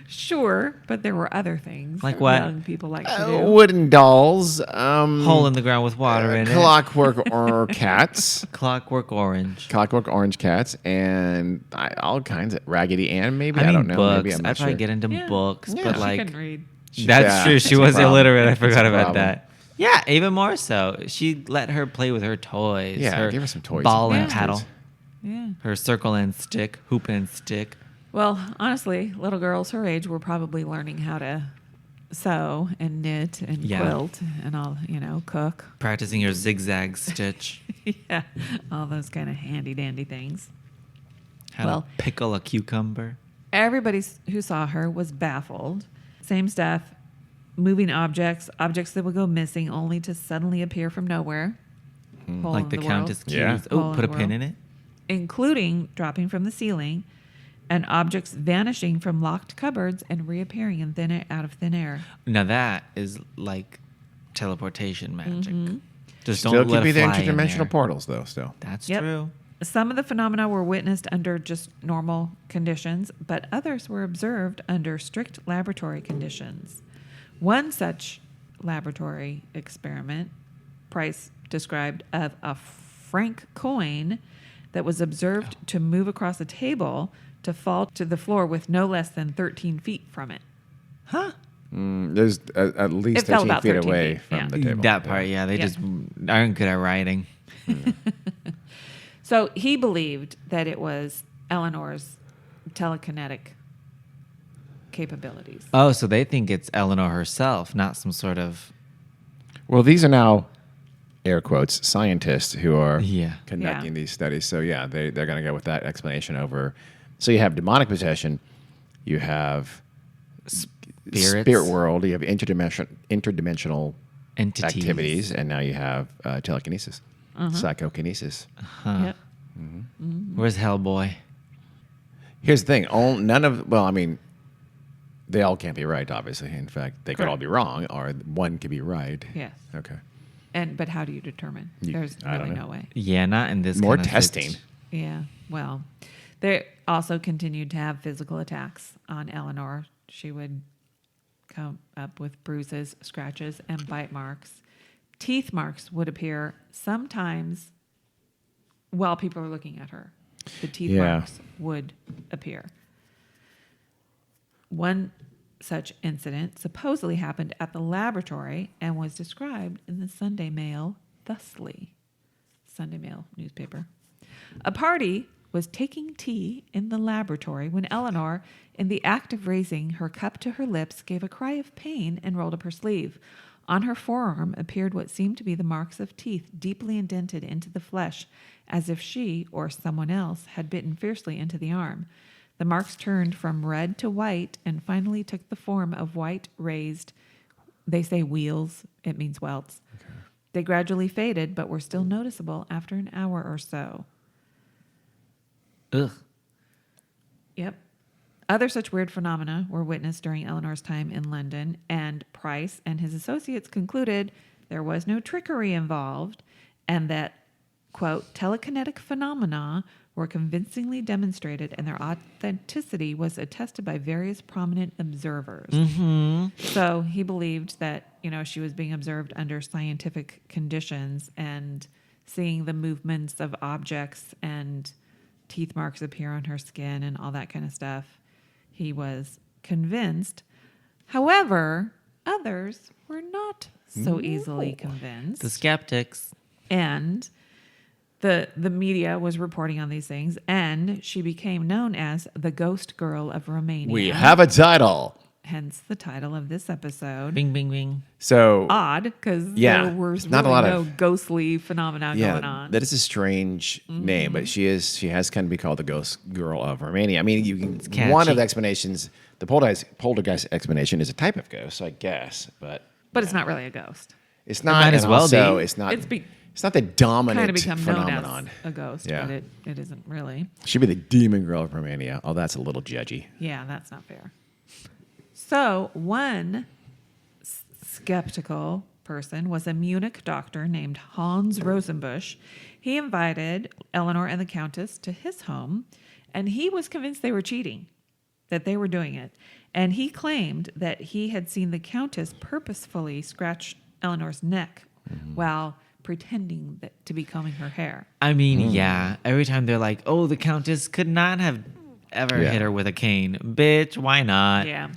Sure, but there were other things Like what? young people like to do. wooden dolls. Hole in the ground with water in it. Clockwork or cats. Clockwork Orange. Clockwork Orange cats and all kinds of Raggedy Ann. Maybe I, mean, don't know. books. Maybe I'm not I'd probably sure. get into Yeah. books, Yeah. but She like couldn't read. that's true. She was illiterate. I forgot That's a about problem. that. Yeah, even more so. She let her play with her toys. Yeah, give her some toys. Ball and Yeah. paddle. Yeah. Her circle and stick, hoop and stick. Well, honestly, little girls her age were probably learning how to sew and knit and Yeah. quilt and all, cook. Practicing your zigzag stitch. Yeah, all those kind of handy dandy things. How Well- to pickle a cucumber. Everybody who saw her was baffled. Same stuff, moving objects that would go missing only to suddenly appear from nowhere. Hole Like in the world. Countess Keys. Yeah. Hole Oh, in put a the pin world. in it. Including dropping from the ceiling and objects vanishing from locked cupboards and reappearing out of thin air. Now that is like teleportation magic. Just Still don't could let be a the fly in interdimensional there. portals, though. Still. That's Yep. true. Some of the phenomena were witnessed under just normal conditions, but others were observed under strict laboratory conditions. One such laboratory experiment, Price described of a franc coin that was observed to move across a table to fall to the floor with no less than 13 feet from it. Huh? There's at least It fell 13 about feet 13 away feet, from yeah. the table. That part, yeah. They Yeah. just aren't good at writing. So he believed that it was Eleanor's telekinetic capabilities. Oh, so they think it's Eleanor herself, not some sort of. Well, these are now air quotes scientists who are Yeah. conducting Yeah. these studies. So yeah, they're going to go with that explanation over. So you have demonic possession, you have Spirits. spirit world, you have interdimensional Entities. activities, and now you have telekinesis, psychokinesis. Yep. Where's Hellboy? Here's the thing: they all can't be right. Obviously, in fact, they could all Correct. be wrong, or one could be right. Yes. Okay. But how do you determine? There's I don't really know. no way. Yeah, not in this More kind of testing. Yeah. Well, they also continued to have physical attacks on Eleanor. She would come up with bruises, scratches, and bite marks. Teeth marks would appear sometimes while people are looking at her. The teeth Yeah. marks would appear. One such incident supposedly happened at the laboratory and was described in the Sunday Mail thusly. Sunday Mail newspaper. A party was taking tea in the laboratory when Eleanor, in the act of raising her cup to her lips, gave a cry of pain and rolled up her sleeve. On her forearm appeared what seemed to be the marks of teeth deeply indented into the flesh, as if she, or someone else, had bitten fiercely into the arm. The marks turned from red to white and finally took the form of white raised, they say wheals, it means welts. Okay. They gradually faded, but were still noticeable after an hour or so. Ugh. Yep. Other such weird phenomena were witnessed during Eleanor's time in London, and Price and his associates concluded there was no trickery involved and that, quote, telekinetic phenomena were convincingly demonstrated and their authenticity was attested by various prominent observers. Mm-hmm. So he believed that, she was being observed under scientific conditions and seeing the movements of objects and teeth marks appear on her skin and all that kind of stuff. He was convinced. However, others were not so easily convinced. The skeptics. And the media was reporting on these things, and she became known as the Ghost Girl of Romania. We have a title. Hence the title of this episode. Bing, bing, bing. So Odd, because Yeah, there was it's not a really lot no of- ghostly phenomena going on. that is a strange name, but she has come to be called the Ghost Girl of Romania. I mean, catchy. one of the explanations, the poltergeist explanation, is a type of ghost, I guess, but But it's not really a ghost. it's not. might as and well also, be. It's not. It's It's not the dominant kind of become phenomenon. known as a ghost, Yeah. but it isn't really. She'd be the demon girl of Romania. Oh, that's a little judgy. Yeah, that's not fair. So one skeptical person was a Munich doctor named Hans Rosenbusch. He invited Eleanor and the Countess to his home, and he was convinced they were cheating, that they were doing it. And he claimed that he had seen the Countess purposefully scratch Eleanor's neck while pretending to be combing her hair. I mean, yeah. Every time they're like, "Oh, the Countess could not have ever hit her with a cane." Bitch, why not? Yeah.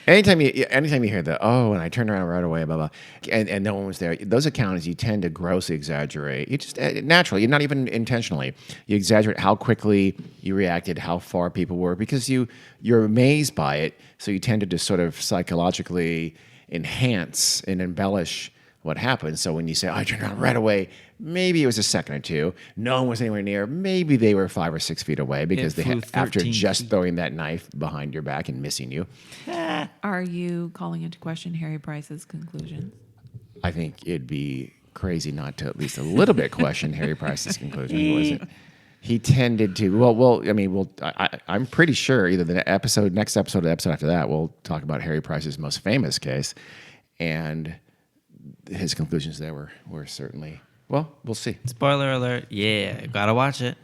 Anytime you hear that, and I turned around right away, blah blah, and no one was there. Those accounts you tend to grossly exaggerate. You just naturally, not even intentionally, you exaggerate how quickly you reacted, how far people were, because you're amazed by it. So you tend to just sort of psychologically enhance and embellish what happened. So when you say, I turned around right away, maybe it was a second or two. No one was anywhere near. Maybe they were 5 or 6 feet away because It flew after 13 just feet. throwing that knife behind your back and missing you. Are you calling into question Harry Price's conclusions? I think it'd be crazy not to at least a little bit question Harry Price's conclusion, wasn't. He tended to. I'm pretty sure either the next episode, or the episode after that, we'll talk about Harry Price's most famous case, and his conclusions there were certainly. Well, we'll see. Spoiler alert. Yeah, gotta watch it.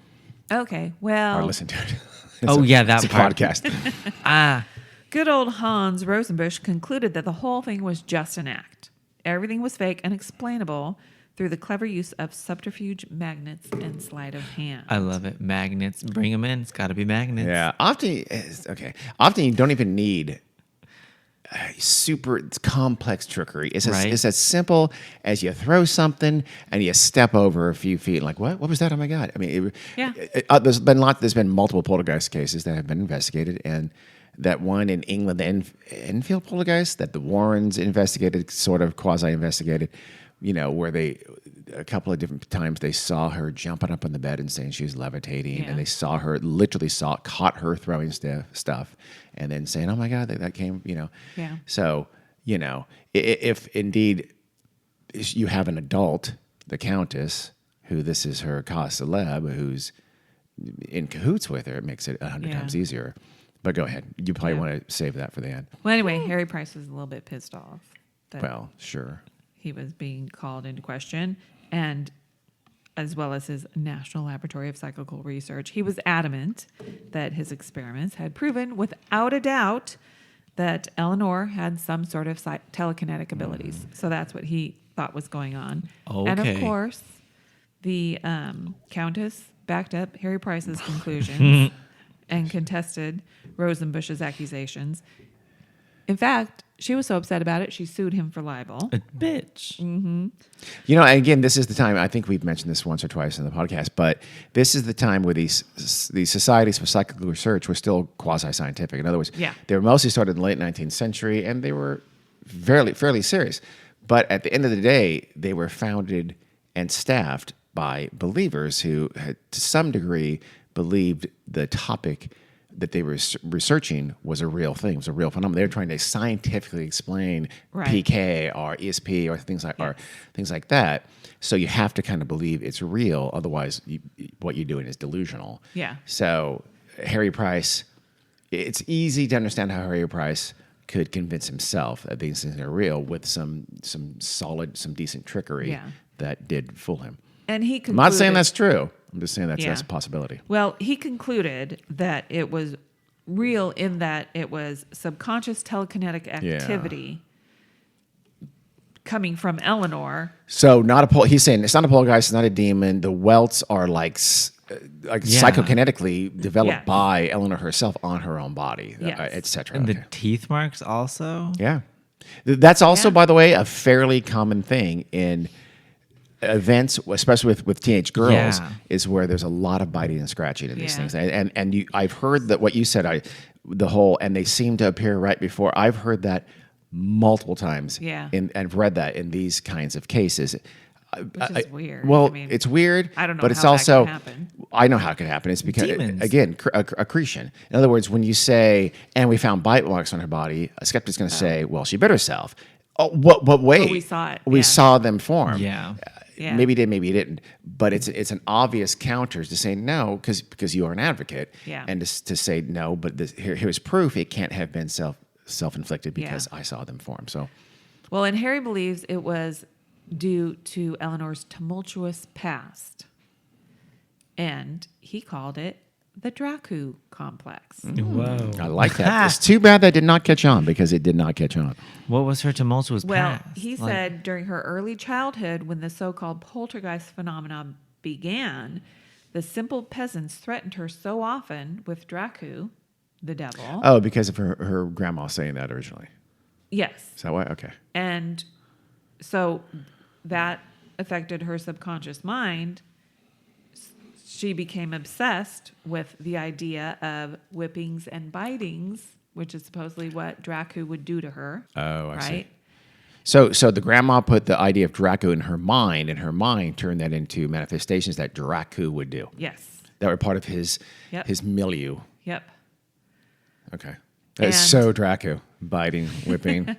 Okay, well, Or listen to it. That it's a part. podcast. good old Hans Rosenbusch concluded that the whole thing was just an act. Everything was fake and explainable through the clever use of subterfuge, magnets, and sleight of hand. I love it. Magnets. Bring them in. It's got to be magnets. Yeah. Often you don't even need super complex trickery. It's as simple as you throw something and you step over a few feet. Like, what was that? Oh my God. I mean, there's been multiple poltergeist cases that have been investigated, and that one in England, the Enfield poltergeist that the Warrens investigated, sort of quasi-investigated, where a couple of different times they saw her jumping up on the bed and saying she was levitating, and they caught her throwing stuff, and then saying, "Oh my God, that came," Yeah. So, if indeed you have an adult, the Countess, who this is her cause célèbre, who's in cahoots with her, it makes it 100 times easier. But go ahead. You probably want to save that for the end. Well, anyway, Harry Price was a little bit pissed off that Well, sure. he was being called into question, and as well as his National Laboratory of Psychical Research. He was adamant that his experiments had proven without a doubt that Eleanor had some sort of telekinetic abilities. So that's what he thought was going on. Okay. And of course, the Countess backed up Harry Price's conclusions and contested Rosenbusch's accusations. In fact, she was so upset about it, she sued him for libel. A bitch. And again, this is the time, I think we've mentioned this once or twice in the podcast, but this is the time where these societies for psychical research were still quasi-scientific. In other words, they were mostly started in the late 19th century, and they were fairly serious. But at the end of the day, they were founded and staffed by believers who had, to some degree, believed the topic that they were researching was a real thing, was a real phenomenon. They were trying to scientifically explain PK or ESP or things like that. So you have to kind of believe it's real, otherwise what you're doing is delusional. Yeah. So Harry Price, it's easy to understand how Harry Price could convince himself that these things are real with some decent trickery that did fool him. And he concluded, I'm not saying that's true. I'm just saying that's a possibility. Well, he concluded that it was real in that it was subconscious telekinetic activity coming from Eleanor. So he's saying it's not a poltergeist, it's not a demon. The welts are psychokinetically developed by Eleanor herself on her own body, etc. And the teeth marks also? Yeah. That's also, by the way, a fairly common thing in events, especially with teenage girls, is where there's a lot of biting and scratching in these things. And I've heard that what you said, and they seem to appear right before. I've heard that multiple times. And I've read that in these kinds of cases. Which is weird. Well, it's weird. I don't know but it's how also, that can happen. I know how it can happen. It's because, Demons. again, accretion. In other words, when you say, and we found bite marks on her body, a skeptic's going to say, well, she bit herself. Oh, but wait. we saw it. We saw them form. Yeah. Yeah. maybe he did, maybe he didn't. But it's an obvious counter to say no because you are an advocate. Yeah. And to say no, but here's proof it can't have been self-inflicted because I saw them form. So, Well, and Harry believes it was due to Eleanor's tumultuous past. And he called it the Dracu complex. Whoa. I like that. It's too bad that did not catch on because it did not catch on. What was her tumultuous Well, past? he said during her early childhood, when the so-called poltergeist phenomenon began, the simple peasants threatened her so often with Dracu, the devil. Oh, because of her grandma saying that originally. Yes. Is that why? Okay. And so that affected her subconscious mind. She became obsessed with the idea of whippings and bitings, which is supposedly what Dracu would do to her. Oh, I see. right? So the grandma put the idea of Dracu in her mind, and her mind turned that into manifestations that Dracu would do. Yes. That were part of his Yep. milieu. Yep. Okay. That's And- so Dracu. Biting, whipping.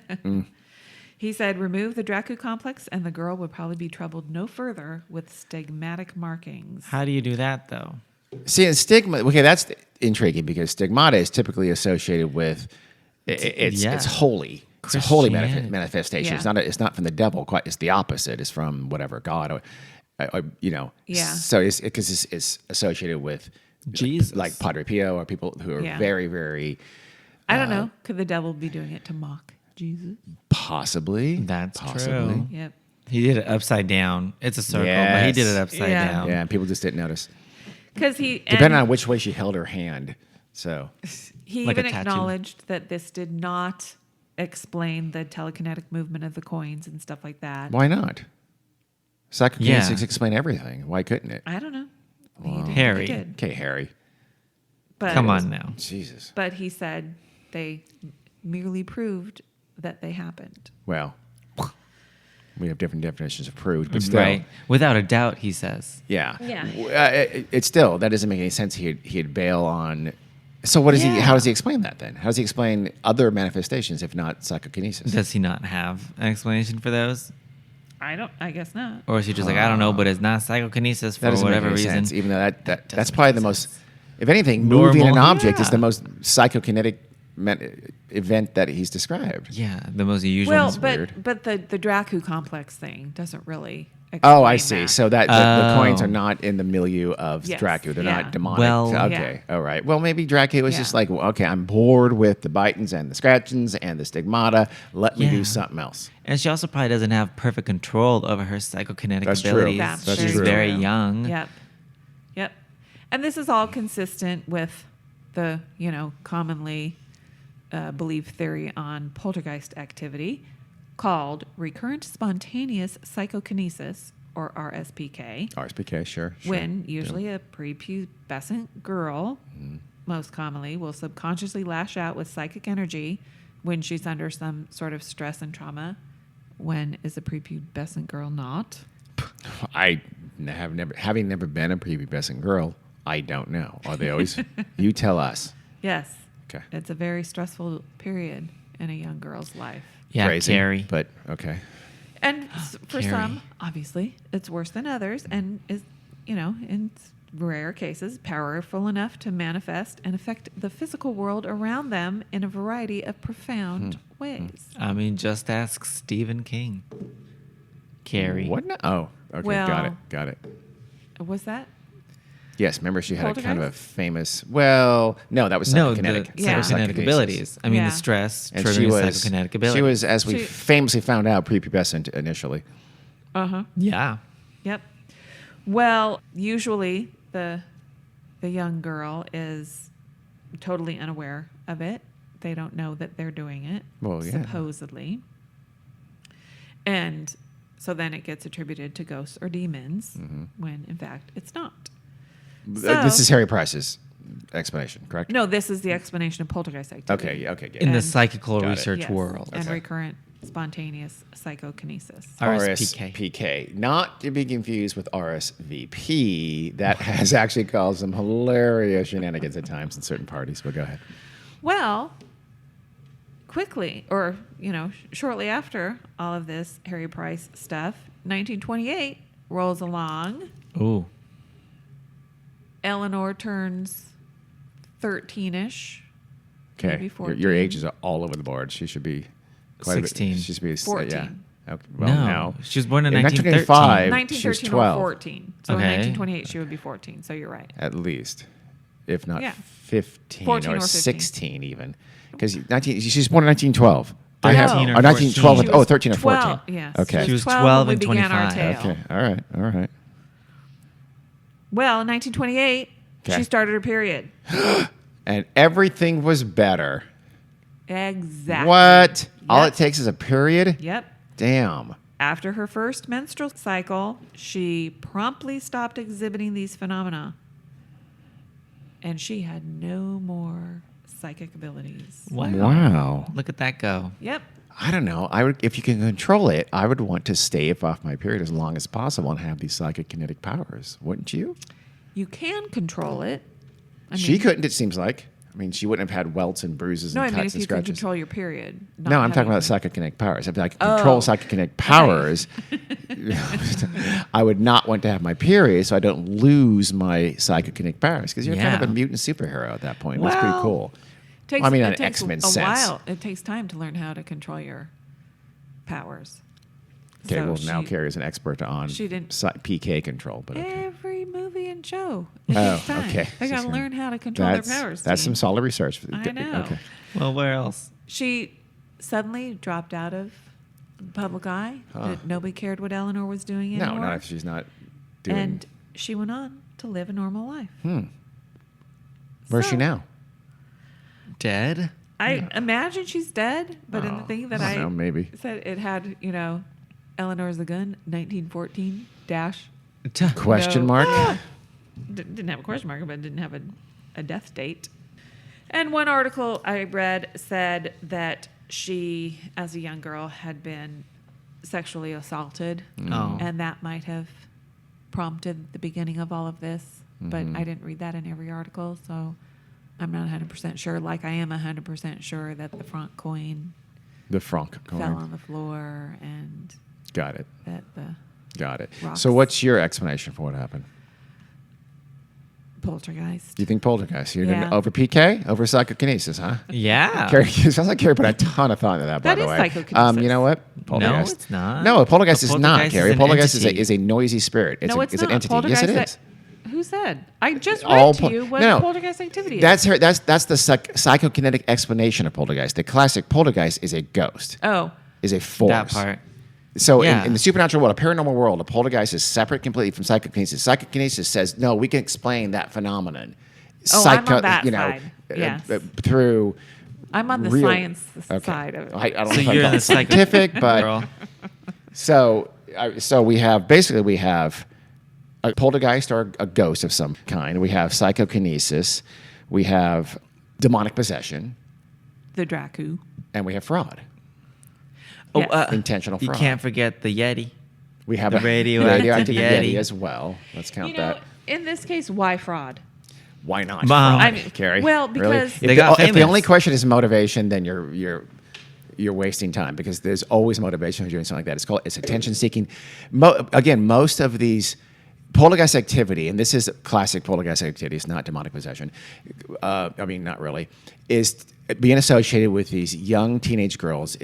He said, remove the Dracu complex and the girl would probably be troubled no further with stigmatic markings. How do you do that, though? See, and stigma, okay, that's intriguing because stigmata is typically associated with, it's holy. It's a holy Christianity. manifestation. Yeah. It's not from the devil. Quite, it's the opposite. It's from whatever God, or Yeah. So it's associated with Jesus. like Padre Pio, or people who are Yeah. very, very I don't know. Could the devil be doing it to mock Jesus? possibly. That's possibly. true. Yep. He did it upside down. It's a circle, but he did it Yes. upside Yeah. down. Yeah, and people just didn't notice. Because Depending on which way she held her hand. So he Like a even tattoo. acknowledged that this did not explain the telekinetic movement of the coins and stuff like that. why not? Psychokinesis Yeah. explain everything. Why couldn't it? I don't know. He did what he Harry. did. Okay, Harry. But, Come on now. Jesus. But he said they merely proved that they happened. Well, we have different definitions of proved, but still. Right. Without a doubt, he says. Yeah. Yeah. It's still, that doesn't make any sense. He'd bail on. So what does he? Yeah. How does he explain that then? How does he explain other manifestations if not psychokinesis? Does he not have an explanation for those? I guess not. Or is he just like, I don't know, but it's not psychokinesis for That doesn't whatever make any reason? sense. Even though that's doesn't probably make the most. sense. If anything, Normal. moving an object is Yeah. the most psychokinetic event that he's described. Yeah, the most usual. Well, weird. but the Dracu complex thing doesn't really. Oh, I explain see. that. So that the coins Oh. are not in the milieu of Yes, Dracu. They're yeah. not demonic. Well- Okay. All right. Well, maybe Dracu was Yeah. just like, well, okay, I'm bored with the bitings and the scratchings and the stigmata. Let me Yeah. do something else. And she also probably doesn't have perfect control over her psychokinetic That's true. abilities. That's She's true. very young. Yep. Yep. And this is all consistent with the, commonly believed theory on poltergeist activity called recurrent spontaneous psychokinesis, or RSPK, RSPK, sure. when usually a prepubescent girl, Mm-hmm. most commonly, will subconsciously lash out with psychic energy when she's under some sort of stress and trauma. When is a prepubescent girl not? Having never been a prepubescent girl, I don't know. Are they always? You tell us. Yes. Okay. It's a very stressful period in a young girl's life. Yeah, Crazy, Carrie. but okay. And for Carrie. some, obviously, it's worse than others and is, in rare cases, powerful enough to manifest and affect the physical world around them in a variety of profound ways. I mean, just ask Stephen King. Carrie. What? Oh, okay. Well- Got it. Was that? Yes, remember she had a kind of a Poltergeist? famous. Well, no, that was No, the psychokinetic. Yeah. psychokinetic Psychokinesis. abilities. I mean, Yeah. the stress And triggering she was psychokinetic abilities. She was, as we She- famously found out, prepubescent initially. Uh-huh. Yeah. Yep. Well, usually the young girl is totally unaware of it. They don't know that they're doing it, Well, yeah. supposedly. And so then it gets attributed to ghosts or demons Mm-hmm. when in fact it's not. This is Harry Price's explanation, correct? No, this is the explanation of poltergeist activity. Okay. Yeah. Okay. Get In it. the And- psychical Got it. research Yes, world. and Okay. recurrent spontaneous psychokinesis. RSPK. RSPK, not to be confused with RSVP. That has actually caused some hilarious shenanigans at times in certain parties. But go ahead. Well, quickly, or shortly after all of this Harry Price stuff, 1928, rolls along. Ooh. Eleanore turns 13-ish. Okay. Maybe Your 14. age is all over the board. She should be quite 16. She should be 14. Yeah. Okay. Well, No. now She was born in in 1913. 1925, she was 1913 12 or 14. So Okay. in 1928, she would be 14. So you're right. at least, if not Yeah. 15 14 or or 15. 16 even, because she's born in 1912. I 13 have or 1912. 14. She was 13 or 14. 12, yes. Okay. She was 12 when and we began our 25. tale. Okay. All right. Well, in 1928, Okay. she started her period. And everything was better. Exactly. What? All Yep. it takes is a period? Yep. Damn. After her first menstrual cycle, she promptly stopped exhibiting these phenomena. And she had no more psychic abilities. Wow. Look at that go. Yep. I don't know. I would, if you can control it, I would want to stave off my period as long as possible and have these psychic kinetic powers, wouldn't you? You can control it. She couldn't. It seems like. I mean, she wouldn't have had welts and bruises No, and I mean, cuts if and you can scratches. control your period. not No, I'm talking having about to- psychic kinetic powers. If I could control Oh. psychic kinetic powers, I would not want to have my period, so I don't lose my psychic kinetic powers. Because you're kind of Yeah. a mutant superhero at that point. That's pretty Well, cool. Takes, I mean, it an takes X-Men a sense. while. It takes time to learn how to control your powers. Okay, So well, now she- Carrie is an expert on she didn't- PK control, but okay. Every movie and show. It Oh, takes time. okay. They got to Just- learn how to control their powers. That's some Steve. solid research. I know. Okay. Well, where else? She suddenly dropped out of public eye. Huh. That nobody cared what Eleanor was doing No, anymore. not if she's not doing. And she went on to live a normal life. Where's she So- now? Dead? I imagine she's dead, but in the Oh, thing that I don't I know, maybe. said, it had, Eleanore Zugun, 1914 dash. Question No. mark? Ah! Didn't have a question mark, but it didn't have a death date. And one article I read said that she, as a young girl, had been sexually assaulted, Oh. and that might have prompted the beginning of all of this. But I didn't read that in every article, so I'm not 100% sure. Like I am 100% sure that the Franc coin The Franc fell coin. on the floor, and Got it. that the Got it. Rocks. So, what's your explanation for what happened? poltergeist. Do you think poltergeist? You're Yeah. gonna over PK, over psychokinesis, huh? Yeah. Carrie, it sounds like Carrie put a ton of thought into that. By That the is way, psychokinesis. You know what? No, it's not. No, a poltergeist A is not. poltergeist Carrie, is a an poltergeist entity. is a noisy spirit. It's No, a, it's it's not. an entity. Poltergeist Yes, it is. Who said? I just All read to pol- you what no. poltergeist activity is. That's the psychokinetic explanation of poltergeist. The classic poltergeist is a ghost, Oh, is a force. That part. So Yeah. in the supernatural world, a paranormal world, a poltergeist is separate completely from psychokinesis. Psychokinesis says, no, we can explain that phenomenon. Oh, I'm on that side. Yes. Through I'm on the real- science Okay. side of it. I don't know So if I'd you're call the it scientific, but girl. so we have a poltergeist or a ghost of some kind. We have psychokinesis. We have demonic possession, The Dracu. and we have fraud. Oh, Yes. Intentional you fraud. can't forget the Yeti. We have the a radioactive Yeti Yeti. as well. Let's count that. In this case, why fraud? Why not? Mom. fraud, I mean, Carrie? well, Really? because- If They the- got if the famous. only question is motivation, then you're wasting time because there's always motivation for doing something like that. It's attention seeking. Again, most of these poltergeist activity, and this is classic poltergeist activity, it's not demonic possession. Not really. Is being associated with these young teenage girls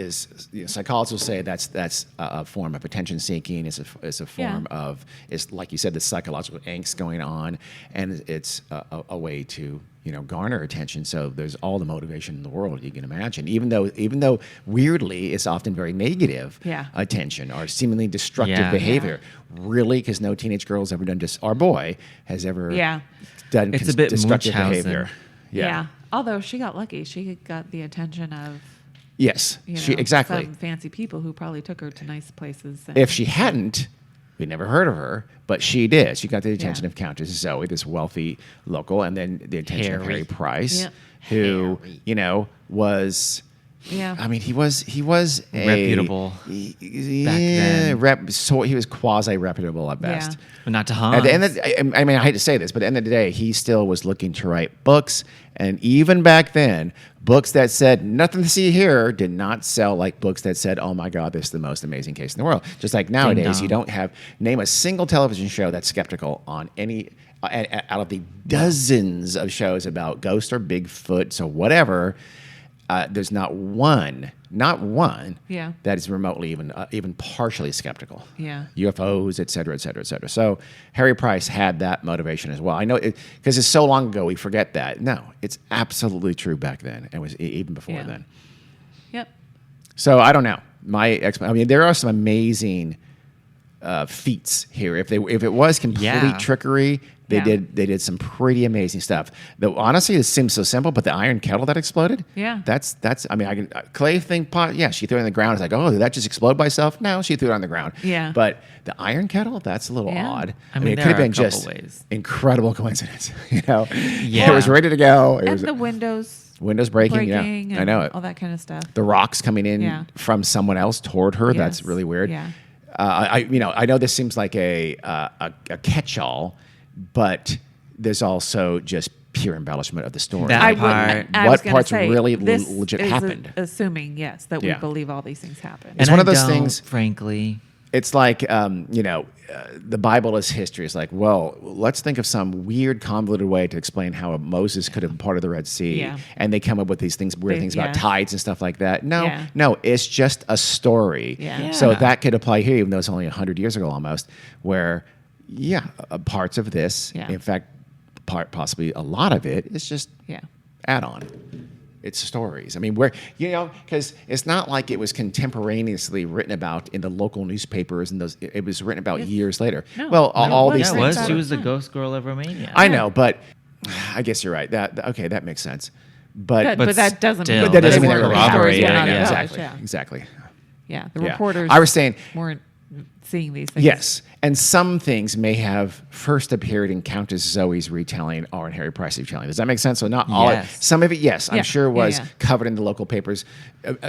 psychologists will say that's a form of attention seeking. It's a form of, it's like you said, the psychological angst going on, and it's a way to garner attention. So there's all the motivation in the world you can imagine. Even though weirdly it's often very negative attention or seemingly destructive Yeah. behavior. Really, because no teenage girl has ever done or boy has ever done It's a bit destructive Munchausen. behavior. Yeah. Although she got lucky. She got the attention of Yes, exactly. some fancy people who probably took her to nice places. And If she hadn't, we never heard of her, but she did. She got the attention Yeah. of Countess Zoe, this wealthy local, and then the attention of Harry. Harry Price, Yep. who was Yeah. I mean, he was Reputable Yeah, then. so he was quasi reputable at best. Yeah. But not to At Hans. the end of, I mean, I hate to say this, but at the end of the day, he still was looking to write books. And even back then, books that said nothing to see here did not sell like books that said, oh my God, this is the most amazing case in the world. Just like nowadays, dong. you don't name a single television show that's skeptical on any, out of the dozens of shows about ghosts or Bigfoot or whatever. There's not one Yeah. that is remotely even partially skeptical. Yeah. UFOs, et cetera, et cetera, et cetera. So Harry Price had that motivation as well. I know because it's so long ago, we forget that. No, it's absolutely true back then. It was even before then. Yep. So I don't know. I mean, there are some amazing feats here. If it was complete trickery, they did some pretty amazing stuff. Though honestly, it seems so simple, but the iron kettle that exploded, that's. I mean, clay thing pot. Yeah, she threw it on the ground. It's like, oh, did that just explode by itself? No, she threw it on the ground. Yeah. But the iron kettle, that's a little odd. I mean, it there could have are been a couple just ways. incredible coincidence. Yeah. It was ready to go. It And was the windows breaking. Yeah, and I know it. all that kind of stuff. The rocks coming in from someone else toward her. That's Yes. really weird. Yeah. I know this seems like a catch-all, but there's also just pure embellishment of the story. That I part. was What gonna parts say, really this legit is happened? Assuming, yes, that we Yeah. believe all these things happen. It's one of those I don't, things- frankly. It's like, the Bible is history. It's like, well, let's think of some weird, convoluted way to explain how Moses could have parted the Red Sea. Yeah. And they come up with these weird things about tides and stuff like that. No, it's just a story. Yeah. So Yeah. that could apply here, even though it's only 100 years ago almost, where, parts of this, in fact, possibly a lot of it is just add-on. It's stories. I mean, because it's not like it was contemporaneously written about in the local newspapers and it was written about years later. No. Well, all No, these Yeah, things. she was the ghost girl of Romania. I know, but I guess you're right. That makes sense. But But that doesn't still, mean that doesn't mean they that weren't really stories happened. were not Yeah, published, exactly. Exactly. Yeah, the Yeah. reporters I was saying, weren't seeing these things. yes, and some things may have first appeared in Countess Zoe's retelling or in Harry Price's retelling. Does that make sense? So not all. Yes. Some of it, yes, I'm Yeah. sure was Yeah. covered in the local papers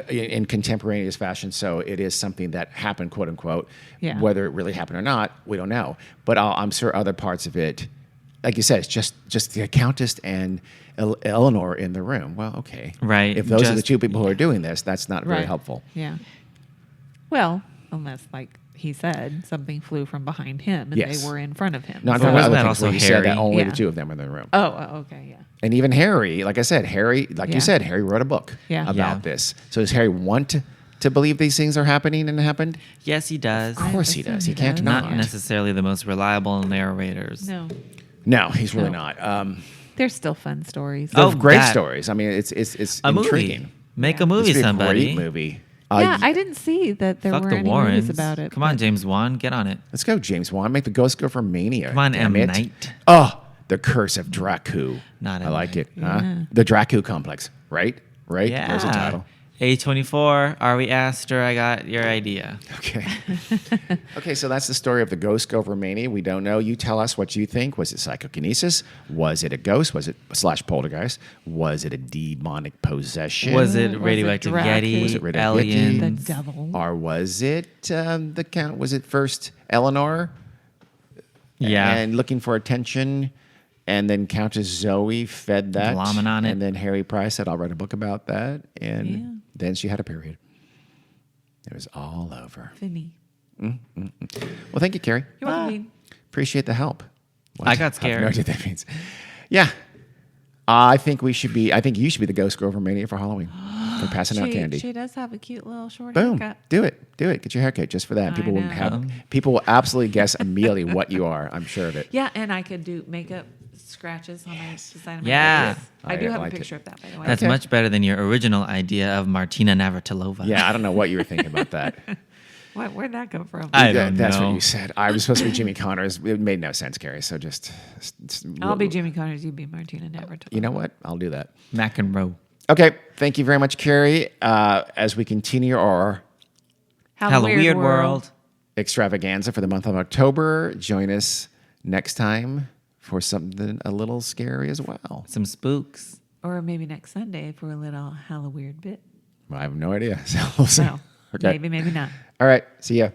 in contemporaneous fashion. So it is something that happened, quote unquote. Yeah. Whether it really happened or not, we don't know. But I'm sure other parts of it, like you said, it's just the Countess and Eleanor in the room. Well, okay, Right. If those are the Just- two people who are doing this, that's not very Right. helpful. Yeah. Well, unless, like he said, something flew from behind him and Yes. they were in front of him. No, I'm But talking about wasn't other that things also where he said that Harry? only Yeah. the two of them were in the room. Okay, yeah. And even Harry, like I said, like Yeah. you said, Harry wrote a book Yeah. about Yeah. this. So does Harry want to believe these things are happening and happened? Yes, he does. Of course he assume does. He he can't does. deny Not it. necessarily the most reliable narrators. No, No, he's really No. not. they're still fun stories. They're Oh, great that- stories. I mean, it's A intriguing. movie. Make Yeah. a movie, This would be somebody. a great movie. Yeah, I didn't see that there Fuck were the any Warrens. movies about it. Come on, but- James Wan, get on it. Let's go, James Wan. Make the ghost go for Mania. Come on, damn M. it. Night. Oh, the Curse of Dracu. Not I M. like Night. it. Huh? The Dracu complex. Right? Yeah. There's the title. A24, Are We Aster? I got your idea. Okay. Okay, so that's the story of the ghost go Romania. We don't know. You tell us what you think. Was it psychokinesis? Was it a ghost? Was it / poltergeist? Was it a demonic possession? Was it Was radioactive it Dracu? Yeti? Was it radioactive Yeti? The Aliens? devil. Or was it the count? Was it first Eleanor? Yeah. And looking for attention, and then Countess Zoe fed that. Glomming on it. And then Harry Price said, "I'll write a book about that." And Yeah. then she had a period. It was all over. Finny. Well, thank you, Carrie. You're welcome, Dean. Appreciate the help. I got have scared. no idea what that means. Yeah. I think you should be the ghost girl for Mania for Halloween. For passing out candy. She does have a cute little short Boom. haircut. Do it. Get your haircut just for that. I People will know. people will absolutely guess immediately what you are. I'm sure of it. Yeah, and I could do makeup scratches on my design of my Yeah. face. I do I have a like picture it. of that, by the way. That's Okay. much better than your original idea of Martina Navratilova. Yeah, I don't know what you were thinking about that. Where'd that come from? I don't That's know. what you said. I was supposed to be Jimmy Connors. It made no sense, Carrie. So just I'll be Jimmy Connors. You be Martina Navratilova. You know what? I'll do that. McEnroe. Okay. Thank you very much, Carrie. As we continue our How Weird World. extravaganza for the month of October, join us next time for something a little scary as well. Some spooks. Or maybe next Sunday for a little Halloween bit. I have no idea. So we'll see. Well, maybe not. All right. See ya.